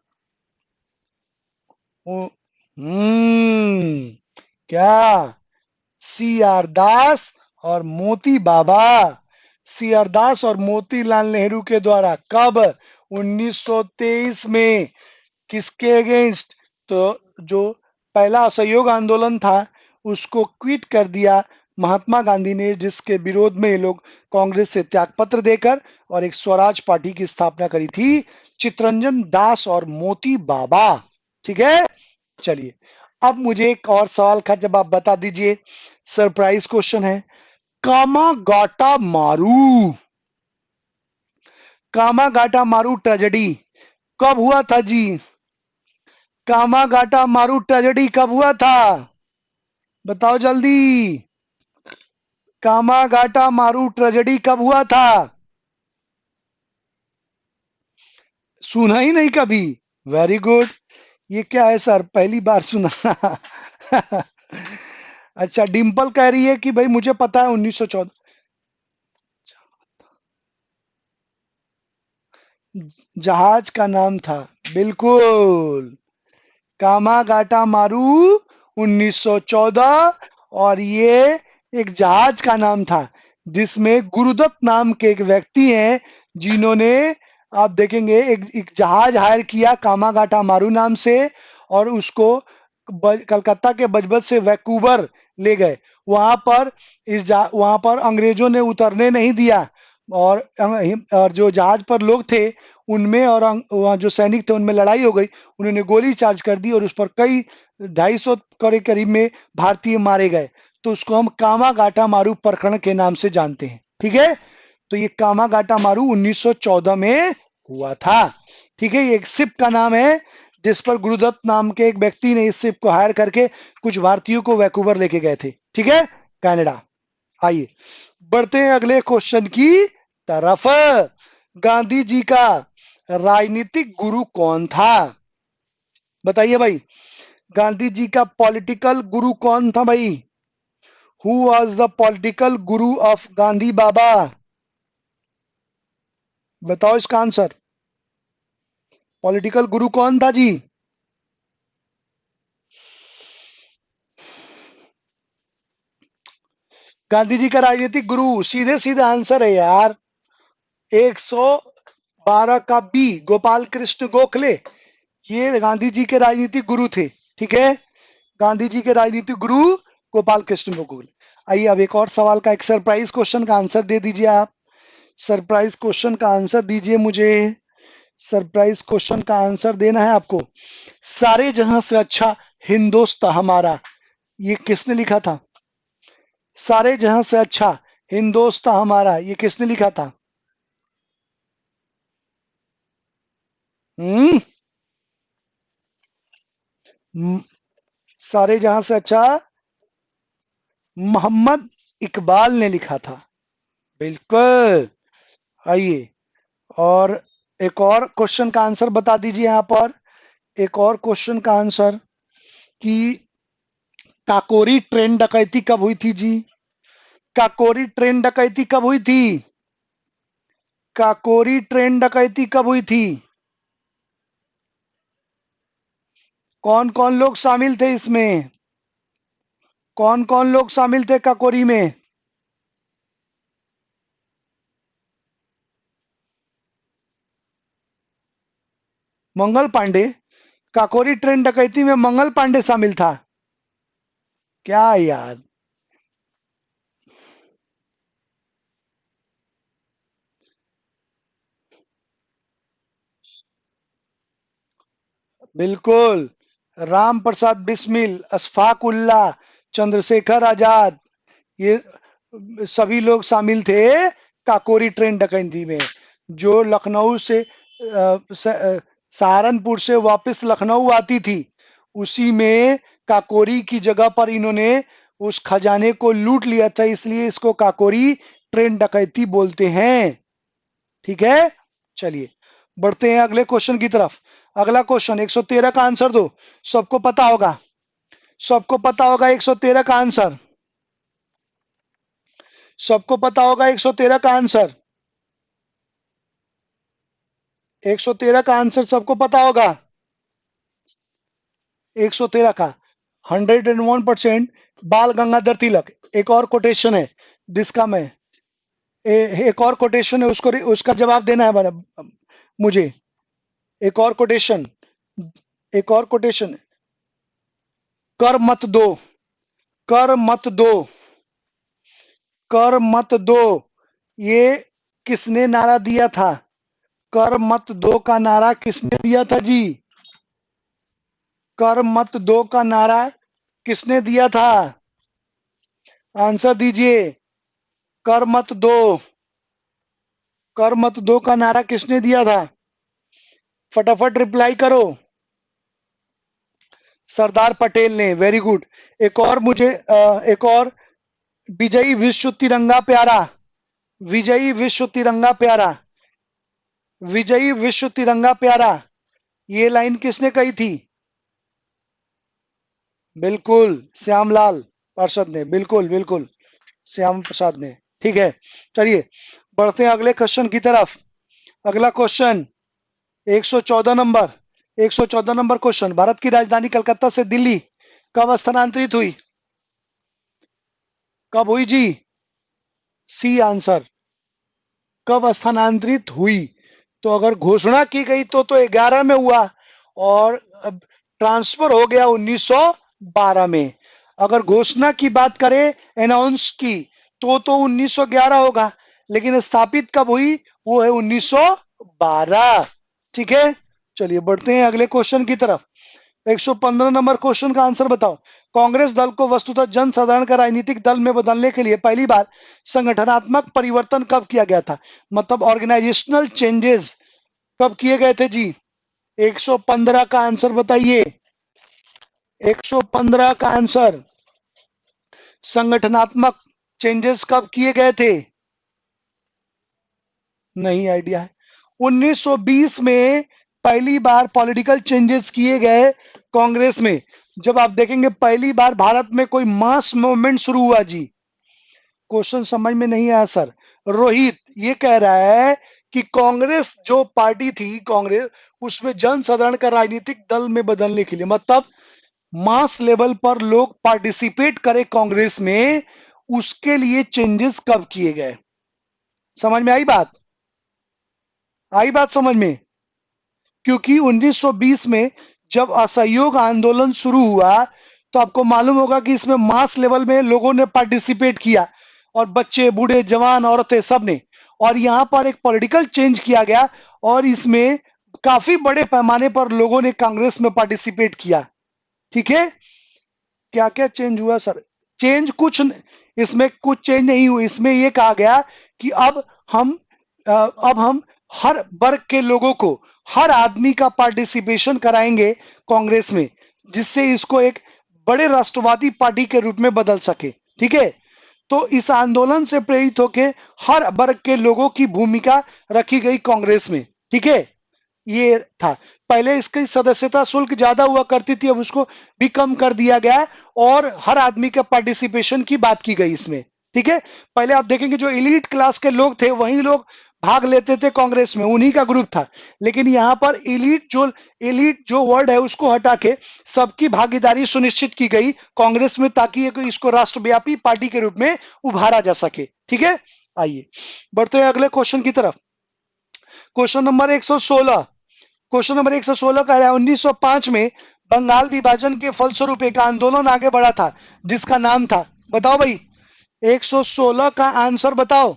हम्म क्या? सी आर दास और मोती बाबा, सी आर दास और मोतीलाल नेहरू के द्वारा। कब? 1923 में। किसके अगेंस्ट? तो जो पहला असहयोग आंदोलन था उसको क्विट कर दिया महात्मा गांधी ने, जिसके विरोध में ये लोग कांग्रेस से त्यागपत्र देकर और एक स्वराज पार्टी की स्थापना करी थी, चितरंजन दास और मोती बाबा। ठीक है, चलिए अब मुझे एक और सवाल का जवाब बता दीजिए, सरप्राइज क्वेश्चन है। कामागाटा मारू, कामागाटा मारू ट्रेजेडी कब हुआ था जी? कामागाटा मारू ट्रेजेडी कब हुआ था? बताओ जल्दी। कामागाटा मारू ट्रेजेडी कब हुआ था? सुना ही नहीं कभी? Very good. ये क्या है सर, पहली बार सुना। अच्छा, डिंपल कह रही है कि भाई मुझे पता है 1914। जहाज का नाम था, बिल्कुल, कामागाटा मारू 1914। और ये एक जहाज का नाम था जिसमें गुरुदत्त नाम के एक व्यक्ति हैं जिन्होंने, आप देखेंगे, एक जहाज हायर किया कामागाटा मारू नाम से, और उसको कलकत्ता के बजबत से वैंकूवर ले गए। वहां पर वहां पर अंग्रेजों ने उतरने नहीं दिया, और और जो जहाज पर लोग थे उनमें और वहाँ जो सैनिक थे उनमें लड़ाई हो गई। उन्होंने गोली चार्ज कर दी और उस पर कई 250 के करीब में भारतीय मारे गए। तो उसको हम कामागाटा मारू प्रकरण के नाम से जानते हैं। ठीक है, तो ये कामागाटा मारू 1914 में हुआ था। ठीक है, ये एक शिप का नाम है जिस पर गुरुदत्त नाम के एक व्यक्ति ने इस शिप को हायर करके कुछ भारतीयों को वैंकूवर लेके गए थे। ठीक है, कनाडा। आइए बढ़ते हैं अगले क्वेश्चन की तरफ। गांधी जी का राजनीतिक गुरु कौन था? बताइए भाई, गांधी जी का पॉलिटिकल गुरु कौन था भाई? Who was the political Guru of Gandhi बाबा? बताओ इसका आंसर। पॉलिटिकल गुरु कौन था जी? गांधी जी का राजनीतिक गुरु, सीधे सीधे आंसर है यार, 112 का बी, गोपाल कृष्ण गोखले। ये गांधी जी के राजनीतिक गुरु थे। ठीक है, गांधी जी के राजनीतिक गुरु गोपाल कृष्ण गोखले। आइए अब एक और सवाल का, एक सरप्राइज क्वेश्चन का आंसर दे दीजिए आप। सरप्राइज क्वेश्चन का आंसर दीजिए मुझे। सरप्राइज क्वेश्चन का आंसर देना है आपको। सारे जहां से अच्छा हिंदोस्तां हमारा, ये किसने लिखा था? सारे जहां से अच्छा हिंदोस्तां हमारा, ये किसने लिखा था? हम्म म- सारे जहां से अच्छा मोहम्मद इकबाल ने लिखा था। बिल्कुल। आइए और एक और क्वेश्चन का आंसर बता दीजिए यहां पर। एक और क्वेश्चन का आंसर कि काकोरी ट्रेन डकैती कब हुई थी जी? काकोरी ट्रेन डकैती कब हुई थी? काकोरी ट्रेन डकैती कब हुई थी? कौन कौन लोग शामिल थे इसमें? कौन कौन लोग शामिल थे काकोरी में? मंगल पांडे? काकोरी ट्रेन डकैती में मंगल पांडे शामिल था? क्या यार। बिल्कुल। राम प्रसाद बिस्मिल, अशफाक उल्लाह, चंद्रशेखर आजाद, ये सभी लोग शामिल थे काकोरी ट्रेन डकैती में। जो लखनऊ से सहारनपुर से वापस लखनऊ आती थी, उसी में काकोरी की जगह पर इन्होंने उस खजाने को लूट लिया था, इसलिए इसको काकोरी ट्रेन डकैती बोलते हैं। ठीक है, चलिए बढ़ते हैं अगले क्वेश्चन की तरफ। अगला क्वेश्चन 113 का आंसर दो। सबको पता होगा, सबको पता होगा 113 का आंसर। सबको पता होगा 113 का आंसर। 113 का आंसर सबको पता होगा। 113 का 101% बाल गंगाधर तिलक। एक और कोटेशन है जिसका मैं एक और कोटेशन है, उसको उसका जवाब देना है मुझे। एक और कोटेशन, एक और कोटेशन। कर मत दो, कर मत दो, कर मत दो, ये किसने नारा दिया था? कर मत दो का नारा किसने दिया था जी? कर मत दो का नारा किसने दिया था? आंसर दीजिए। कर मत दो, कर मत दो का नारा किसने दिया था? फटाफट रिप्लाई करो। सरदार पटेल ने, वेरी गुड। एक और मुझे एक और, विजयी विश्व तिरंगा प्यारा, विजयी विश्व तिरंगा प्यारा, विजयी विश्व तिरंगा प्यारा, ये लाइन किसने कही थी? बिल्कुल, श्यामलाल पार्षद ने, बिल्कुल बिल्कुल, श्याम प्रसाद ने। ठीक है, चलिए बढ़ते हैं अगले क्वेश्चन की तरफ। अगला question 114 number, 114 number question. Bharat की राजधानी कलकत्ता से दिल्ली कब स्थानांतरित हुई? कब हुई जी? C answer. कब स्थानांतरित हुई? तो अगर घोषणा की गई तो 11 में हुआ, और अब ट्रांसफर हो गया 1912 में। अगर घोषणा की बात करें, अनाउंस की, तो 1911 होगा, लेकिन स्थापित कब हुई वो है 1912। ठीक है, चलिए बढ़ते हैं अगले क्वेश्चन की तरफ। 115 नंबर क्वेश्चन का आंसर बताओ। कांग्रेस दल को वस्तुतः जन साधारण का राजनीतिक दल में बदलने के लिए पहली बार संगठनात्मक परिवर्तन कब किया गया था? मतलब ऑर्गेनाइजेशनल चेंजेस कब किए गए थे जी? 115 का आंसर बताइए। 115 का आंसर, संगठनात्मक चेंजेस कब किए गए थे? नहीं आइडिया है। 1920 में पहली बार पॉलिटिकल चेंजेस किए गए कांग्रेस में। जब आप देखेंगे पहली बार भारत में कोई मास मूवमेंट शुरू हुआ जी। क्वेश्चन समझ में नहीं आया सर। रोहित ये कह रहा है कि कांग्रेस जो पार्टी थी, कांग्रेस, उसमें जन साधारण का राजनीतिक दल में बदलने के लिए, मतलब मास लेवल पर लोग पार्टिसिपेट करें कांग्रेस में, उसके लिए चेंजेस कब किए गए? समझ में आई बात? आई बात समझ में? क्योंकि 1920 में जब असहयोग आंदोलन शुरू हुआ, तो आपको मालूम होगा कि इसमें मास लेवल में लोगों ने पार्टिसिपेट किया, और बच्चे, बूढ़े, जवान, औरतें, सब ने। और यहाँ पर एक पॉलिटिकल चेंज किया गया, और इसमें काफी बड़े पैमाने पर लोगों ने कांग्रेस में पार्टिसिपेट किया। ठीक है, क्या क्या चेंज हुआ सर? चेंज इसमें कुछ चेंज नहीं हुई। इसमें यह कहा गया कि हम अब हम हर वर्ग के लोगों को, हर आदमी का पार्टिसिपेशन कराएंगे कांग्रेस में, जिससे इसको एक बड़े राष्ट्रवादी पार्टी के रूप में बदल सके। ठीक है, तो इस आंदोलन से प्रेरित होकर हर वर्ग के लोगों की भूमिका रखी गई कांग्रेस में। ठीक है, ये था। पहले इसकी सदस्यता शुल्क ज्यादा हुआ करती थी, अब उसको भी कम कर दिया गया, और हर आदमी के पार्टिसिपेशन की बात की गई इसमें। ठीक है, पहले आप देखेंगे जो एलीट क्लास के लोग थे वही लोग भाग लेते थे कांग्रेस में, उन्हीं का ग्रुप था। लेकिन यहाँ पर एलीट जो वर्ड है उसको हटा के सबकी भागीदारी सुनिश्चित की गई कांग्रेस में, ताकि इसको राष्ट्रव्यापी पार्टी के रूप में उभारा जा सके। ठीक है, आइए बढ़ते हैं अगले क्वेश्चन की तरफ। Question number 116। क्वेश्चन नंबर 116 का है, 1905 में बंगाल विभाजन के फलस्वरूप एक आंदोलन आगे बढ़ा था जिसका नाम था, बताओ भाई। 116 का आंसर बताओ।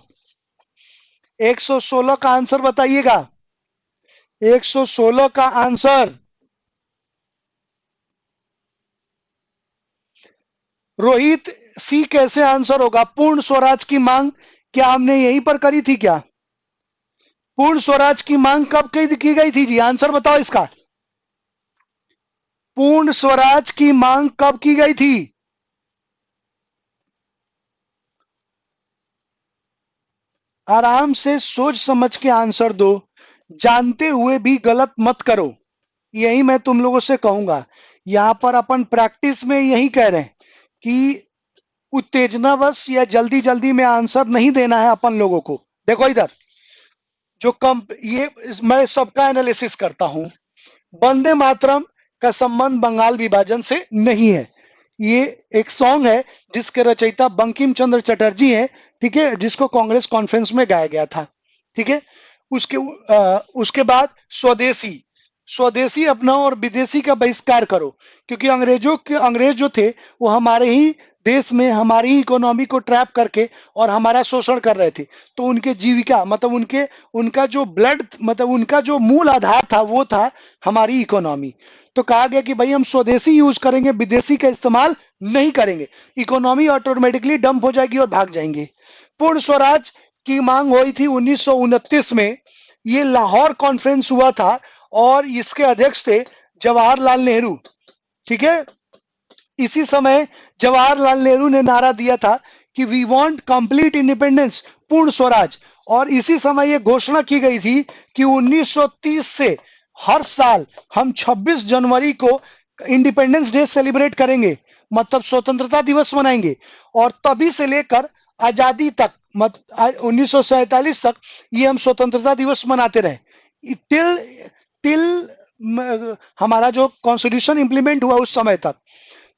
116 का आंसर बताइएगा। 116 का आंसर। रोहित सी कैसे आंसर होगा? पूर्ण स्वराज की मांग क्या हमने यहीं पर करी थी क्या? पूर्ण स्वराज की मांग कब की गई थी जी? आंसर बताओ इसका। पूर्ण स्वराज की मांग कब की गई थी? आराम से सोच समझ के आंसर दो, जानते हुए भी गलत मत करो। यही मैं तुम लोगों से कहूंगा। यहां पर अपन प्रैक्टिस में यही कह रहे हैं कि उत्तेजनावश या जल्दी जल्दी में आंसर नहीं देना है अपन लोगों को। देखो इधर, जो कम ये मैं सबका एनालिसिस करता हूं। वंदे मातरम का संबंध बंगाल विभाजन से नहीं है। ये एक सॉन्ग है जिसके रचयिता बंकिम चंद्र चटर्जी हैं। ठीक है, जिसको कांग्रेस कॉन्फ्रेंस में गाया गया था। ठीक है, उसके बाद स्वदेशी, स्वदेशी अपनाओ और विदेशी का बहिष्कार करो, क्योंकि अंग्रेज जो थे वो हमारे ही देश में हमारी ही इकोनॉमी को ट्रैप करके और हमारा शोषण कर रहे थे। तो उनके जीविका, मतलब उनका जो ब्लड, मतलब उनका जो मूल आधार था वो था हमारी इकोनॉमी। तो कहा गया कि भाई हम स्वदेशी यूज करेंगे, विदेशी का इस्तेमाल नहीं करेंगे, इकोनॉमी ऑटोमेटिकली डंप हो जाएगी और भाग जाएंगे। पूर्ण स्वराज की मांग हुई थी 1929 में। ये लाहौर कॉन्फ्रेंस हुआ था और इसके अध्यक्ष थे जवाहरलाल नेहरू। ठीक है, इसी समय जवाहरलाल नेहरू ने नारा दिया था कि वी वांट कंप्लीट इंडिपेंडेंस, पूर्ण स्वराज। और इसी समय यह घोषणा की गई थी कि 1930 से हर साल हम 26 जनवरी को इंडिपेंडेंस डे सेलिब्रेट करेंगे, मतलब स्वतंत्रता दिवस मनाएंगे। और तभी से लेकर आजादी तक, 1947 तक ये हम स्वतंत्रता दिवस मनाते रहे, टिल टिल हमारा जो कॉन्स्टिट्यूशन इंप्लीमेंट हुआ उस समय तक।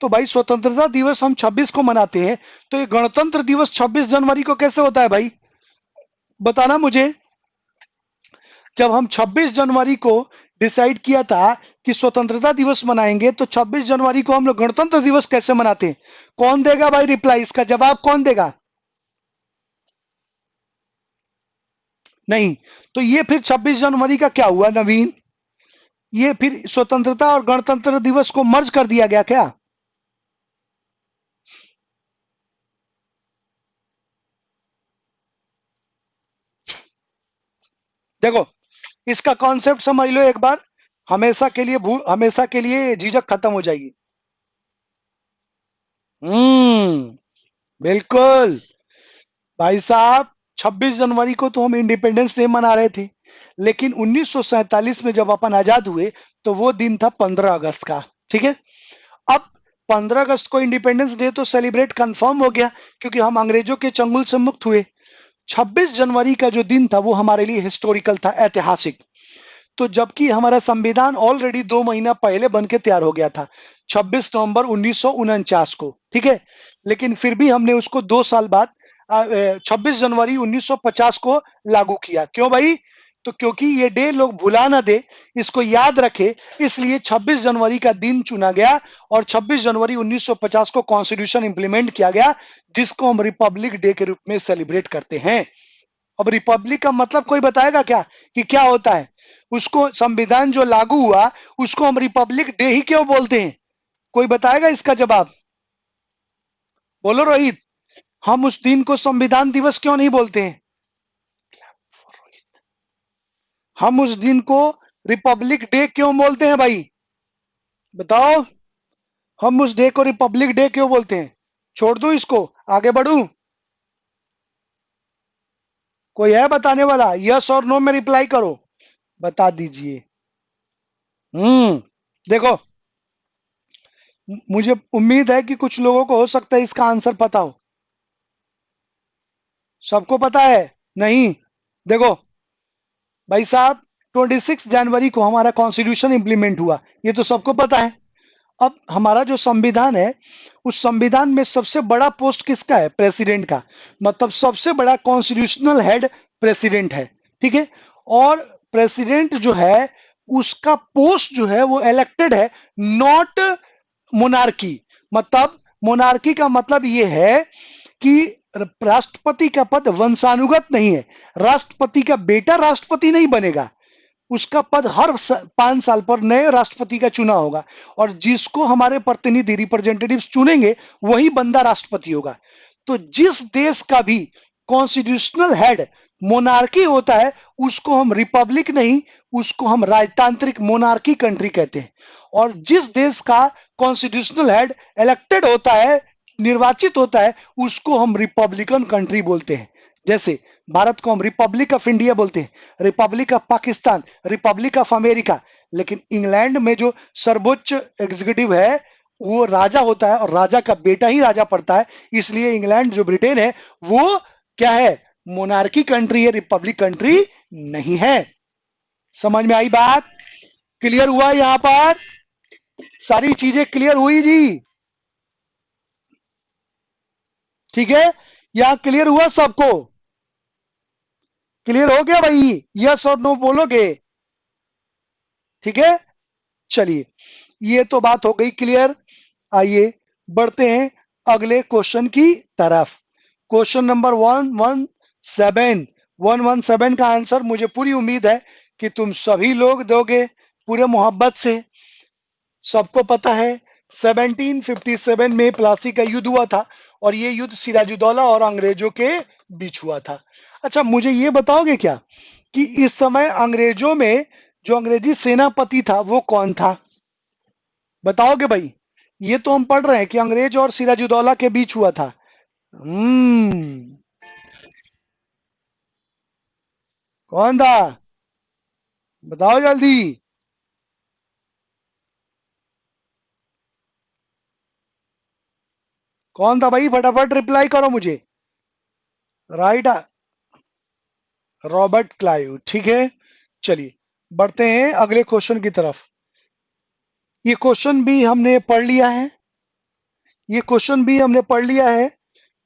तो भाई स्वतंत्रता दिवस हम 26 को मनाते हैं, तो ये गणतंत्र दिवस 26 जनवरी को कैसे होता है भाई? बताना मुझे। जब हम 26 जनवरी को डिसाइड किया था कि स्वतंत्रता दिवस मनाएंगे, तो 26 जनवरी को हम लोग गणतंत्र दिवस कैसे मनाते हैं? कौन देगा भाई रिप्लाई? इसका जवाब कौन देगा? नहीं। तो ये फिर 26 जनवरी का क्या हुआ नवीन? ये फिर स्वतंत्रता और गणतंत्र दिवस को मर्ज कर दिया गया क्या? देखो, इसका कॉन्सेप्ट समझ लो एक बार। हमेशा के लिए हमेशा के लिए झिझक खत्म हो जाएगी। बिल्कुल। भाई साहब, 26 जनवरी को तो हम इंडिपेंडेंस डे मना रहे थे, लेकिन 1947 में जब अपन आजाद हुए तो वो दिन था 15 अगस्त का। ठीक है। अब 15 अगस्त को इंडिपेंडेंस डे तो सेलिब्रेट कंफर्म हो गया, क्योंकि हम अंग्रेजों के चंगुल से मुक्त हुए। 26 जनवरी का जो दिन था वो हमारे लिए हिस्टोरिकल था, ऐतिहासिक। तो जबकि हमारा संविधान ऑलरेडी 2 महीना पहले बन के तैयार हो गया था, 26 नवंबर 1949 को। ठीक है। लेकिन फिर भी हमने उसको 2 साल बाद 26 जनवरी 1950 को लागू किया। क्यों भाई? तो क्योंकि ये डे लोग भुला ना दे, इसको याद रखे, इसलिए 26 जनवरी का दिन चुना गया और 26 जनवरी 1950 को कॉन्स्टिट्यूशन इंप्लीमेंट किया गया, जिसको हम रिपब्लिक डे के रूप में सेलिब्रेट करते हैं। अब रिपब्लिक का मतलब कोई बताएगा क्या कि क्या होता है? उसको संविधान जो लागू हुआ उसको हम रिपब्लिक डे ही क्यों बोलते हैं? कोई बताएगा इसका जवाब? बोलो रोहित। हम उस दिन को संविधान दिवस क्यों नहीं बोलते हैं? हम उस दिन को रिपब्लिक डे क्यों बोलते हैं भाई? बताओ। हम उस डे को रिपब्लिक डे क्यों बोलते हैं? छोड़ दूं इसको, आगे बढ़ूं? कोई है बताने वाला? यस और नो में रिप्लाई करो, बता दीजिए। देखो, मुझे उम्मीद है कि कुछ लोगों को हो सकता है इसका आंसर पता हो। सबको पता है? नहीं। देखो भाई साहब, 26 जनवरी को हमारा कॉन्स्टिट्यूशन इंप्लीमेंट हुआ, ये तो सबको पता है। अब हमारा जो संविधान है, उस संविधान में सबसे बड़ा पोस्ट किसका है? प्रेसिडेंट का। मतलब सबसे बड़ा कॉन्स्टिट्यूशनल हेड प्रेसिडेंट है। ठीक है। और प्रेसिडेंट जो है, उसका पोस्ट जो है वो इलेक्टेड है, नॉट मोनार्की। मतलब मोनार्की का मतलब ये है कि राष्ट्रपति का पद वंशानुगत नहीं है। राष्ट्रपति का बेटा राष्ट्रपति नहीं बनेगा, उसका पद हर 5 साल पर नए राष्ट्रपति का चुना होगा, और जिसको हमारे प्रतिनिधि रिप्रेजेंटेटिव चुनेंगे वही बंदा राष्ट्रपति होगा। तो जिस देश का भी कॉन्स्टिट्यूशनल हेड मोनार्की होता है, उसको हम रिपब्लिक नहीं, उसको हम राजतांत्रिक मोनार्की कंट्री कहते हैं। और जिस देश का कॉन्स्टिट्यूशनल हेड इलेक्टेड होता है, निर्वाचित होता है, उसको हम रिपब्लिकन कंट्री बोलते हैं। जैसे भारत को हम रिपब्लिक ऑफ इंडिया बोलते हैं, Republic of Pakistan, Republic of America. लेकिन इंग्लैंड में जो सर्वोच्च एग्जीक्यूटिव है वो राजा होता है, और राजा का बेटा ही राजा पड़ता है। इसलिए इंग्लैंड जो ब्रिटेन है वो क्या है? मोनार्की कंट्री है, रिपब्लिक कंट्री नहीं है। समझ में आई बात? क्लियर हुआ यहां पर? सारी चीजें क्लियर हुई जी? ठीक है। यहां क्लियर हुआ सबको? क्लियर हो गया भाई? यस और नो बोलोगे? ठीक है। चलिए, ये तो बात हो गई क्लियर। आइए बढ़ते हैं अगले क्वेश्चन की तरफ। क्वेश्चन नंबर 117 का आंसर मुझे पूरी उम्मीद है कि तुम सभी लोग दोगे पूरे मोहब्बत से। सबको पता है 1757 में प्लासी का युद्ध हुआ था, और ये युद्ध सिराजुद्दौला और अंग्रेजों के बीच हुआ था। अच्छा, मुझे ये बताओगे क्या कि इस समय अंग्रेजों में जो अंग्रेजी सेनापति था वो कौन था? बताओगे भाई? ये तो हम पढ़ रहे हैं कि अंग्रेज और सिराजुद्दौला के बीच हुआ था। हम्म। कौन था? बताओ जल्दी। कौन था भाई? फटाफट रिप्लाई करो मुझे। राइट। Robert Clive. ठीक है। चलिए बढ़ते हैं अगले क्वेश्चन की तरफ। ये क्वेश्चन भी हमने पढ़ लिया है। ये क्वेश्चन भी हमने पढ़ लिया है।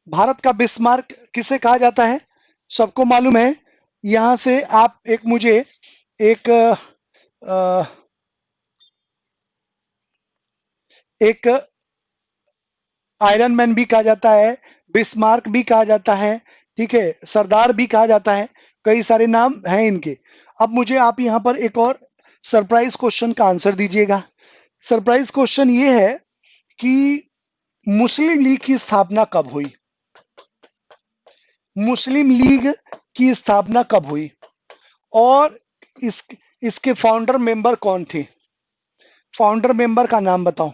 भारत का बिस्मार्क किसे कहा जाता है? सबको मालूम है। यहां से आप एक मुझे एक अ, एक आयरन मैन भी कहा जाता है, बिस्मार्क भी कहा जाता है, ठीक है, सरदार भी कहा जाता है, कई सारे नाम हैं इनके। अब मुझे आप यहाँ पर एक और सरप्राइज क्वेश्चन का आंसर दीजिएगा। सरप्राइज क्वेश्चन ये है कि मुस्लिम लीग की स्थापना कब हुई? मुस्लिम लीग की स्थापना कब हुई और इस इसके फाउंडर मेंबर कौन थे? फाउंडर मेंबर का नाम बताओ।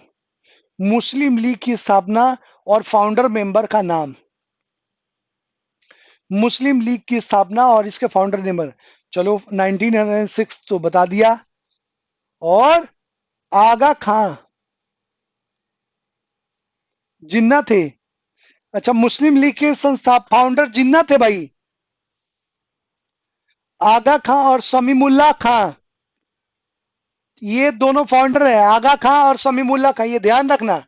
मुस्लिम लीग की स्थापना और फाउंडर मेंबर का नाम। मुस्लिम लीग की स्थापना और इसके फाउंडर मेंबर। चलो 1906 तो बता दिया। और आगा खां जिन्ना थे। अच्छा, मुस्लिम लीग के संस्था फाउंडर जिन्ना थे भाई। आगा खां और समीमुल्लाह खां, ये दोनों फाउंडर है, आगा खां और समीमुल्लाह खां, ये ध्यान रखना।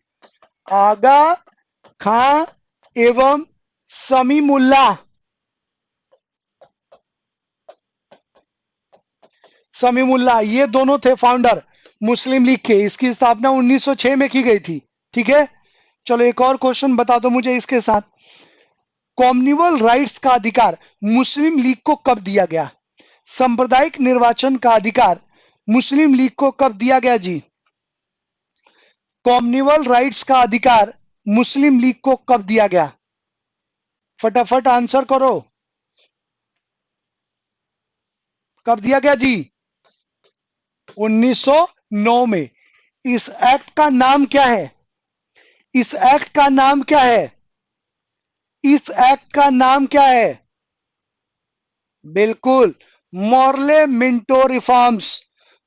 आगा खां एवं समीमुल्लाह, समीमुल्लाह ये दोनों थे फाउंडर मुस्लिम लीग के। इसकी स्थापना 1906 में की गई थी। ठीक है, चलो एक और क्वेश्चन बता दो मुझे इसके साथ। कॉम्युनल राइट्स का अधिकार मुस्लिम लीग को कब दिया गया? सांप्रदायिक निर्वाचन का अधिकार मुस्लिम लीग को कब दिया गया जी? कॉम्युनल राइट्स का अधिकार मुस्लिम लीग को कब दिया गया? फटाफट आंसर करो। कब दिया गया जी? 1909 में। इस एक्ट का नाम क्या है? इस एक्ट का नाम क्या है? इस एक्ट का नाम क्या है? बिल्कुल, Morley Minto reforms.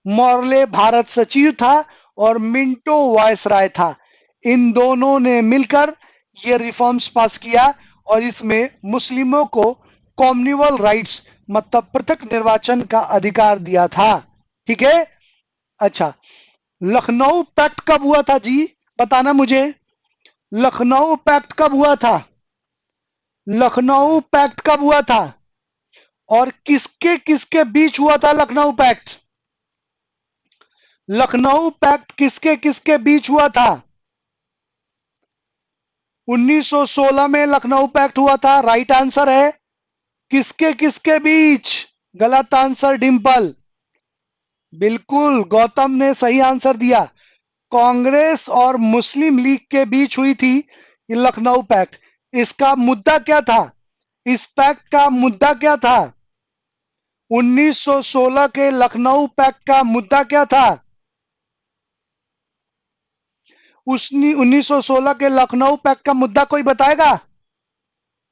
Morley Bharat सचिव था और मिंटो वायसराय था। इन दोनों ने मिलकर ये रिफॉर्म्स पास किया और इसमें मुस्लिमों को कॉम्युनल राइट्स मतलब पृथक निर्वाचन का अधिकार दिया था। ठीक है, अच्छा, लखनऊ पैक्ट कब हुआ था जी? बताना मुझे। लखनऊ पैक्ट कब हुआ था? लखनऊ पैक्ट कब हुआ था और किसके किसके बीच हुआ था लखनऊ पैक्ट? लखनऊ पैक्ट किसके किसके बीच हुआ था? 1916 में लखनऊ पैक्ट हुआ था, राइट आंसर है। किसके किसके बीच? गलत आंसर डिंपल। बिल्कुल, गौतम ने सही आंसर दिया। कांग्रेस और मुस्लिम लीग के बीच हुई थी ये लखनऊ पैक्ट। इसका मुद्दा क्या था? इस पैक्ट का मुद्दा क्या था? 1916 के लखनऊ पैक्ट का मुद्दा क्या था? उस 1916 के लखनऊ पैक्ट का मुद्दा कोई बताएगा?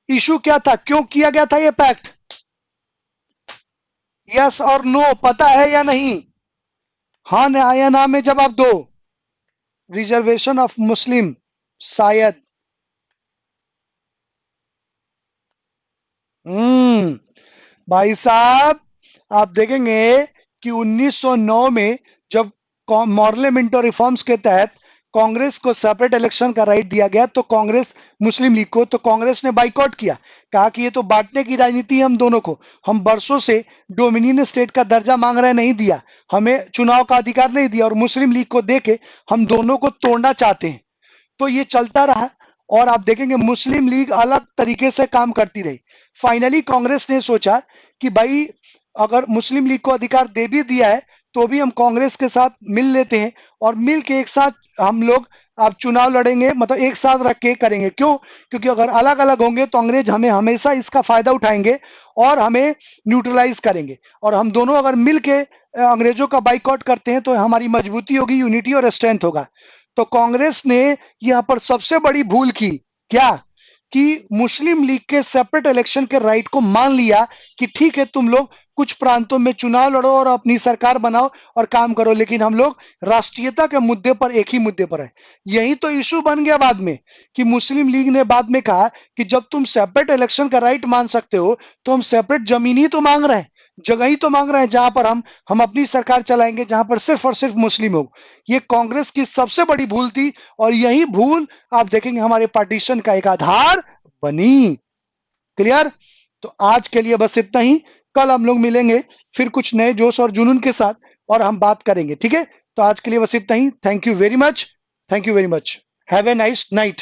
इशू क्या था, क्यों किया गया था ये पैक्ट? यस और नो पता है या नहीं? हाँ या ना में जवाब दो। रिजर्वेशन ऑफ मुस्लिम, शायद। हम्म, भाई साहब, आप देखेंगे कि 1909 में जब मॉर्ले मिंटो रिफॉर्म्स के तहत कांग्रेस को सेपरेट इलेक्शन का राइट दिया गया तो कांग्रेस मुस्लिम लीग को, तो कांग्रेस ने बाइकआउट किया। कहा कि ये तो बांटने की राजनीति है हम दोनों को। हम बरसों से डोमिनियन स्टेट का दर्जा मांग रहे, नहीं दिया, हमें चुनाव का अधिकार नहीं दिया और मुस्लिम लीग को देके हम दोनों को तोड़ना चाहते हैं। तो ये चलता रहा और आप देखेंगे मुस्लिम लीग अलग तरीके से काम करती रही। फाइनली कांग्रेस ने सोचा कि भाई अगर मुस्लिम लीग को अधिकार दे भी दिया है तो भी हम कांग्रेस के साथ मिल लेते हैं और मिल के एक साथ हम लोग आप चुनाव लड़ेंगे, मतलब एक साथ रख के करेंगे। क्यों? क्योंकि अगर अलग अलग होंगे तो अंग्रेज हमें हमेशा इसका फायदा उठाएंगे और हमें न्यूट्रलाइज करेंगे। और हम दोनों अगर मिल के अंग्रेजों का बाइकआउट करते हैं तो हमारी मजबूती होगी, यूनिटी और स्ट्रेंथ होगा। तो कांग्रेस ने यहां पर सबसे बड़ी भूल की। क्या? कि मुस्लिम लीग के सेपरेट इलेक्शन के राइट को मान लिया कि ठीक है तुम लोग कुछ प्रांतों में चुनाव लड़ो और अपनी सरकार बनाओ और काम करो, लेकिन हम लोग राष्ट्रीयता के मुद्दे पर एक ही मुद्दे पर है। यही तो इशू बन गया बाद में कि मुस्लिम लीग ने बाद में कहा कि जब तुम सेपरेट इलेक्शन का राइट मान सकते हो तो हम सेपरेट जमीन ही तो मांग रहे हैं, जगह ही तो मांग रहे हैं जहां पर हम अपनी सरकार चलाएंगे, जहां पर सिर्फ और सिर्फ मुस्लिम हो। ये कांग्रेस की सबसे बड़ी भूल थी और यही भूल आप देखेंगे हमारे पार्टीशन का एक आधार बनी। क्लियर? तो आज के लिए बस इतना ही। कल हम लोग मिलेंगे फिर कुछ नए जोश और जुनून के साथ। और हम बात करेंगे, ठीक है। तो आज के लिए बस इतना ही। Thank you very much. Thank you very much. Have a nice night.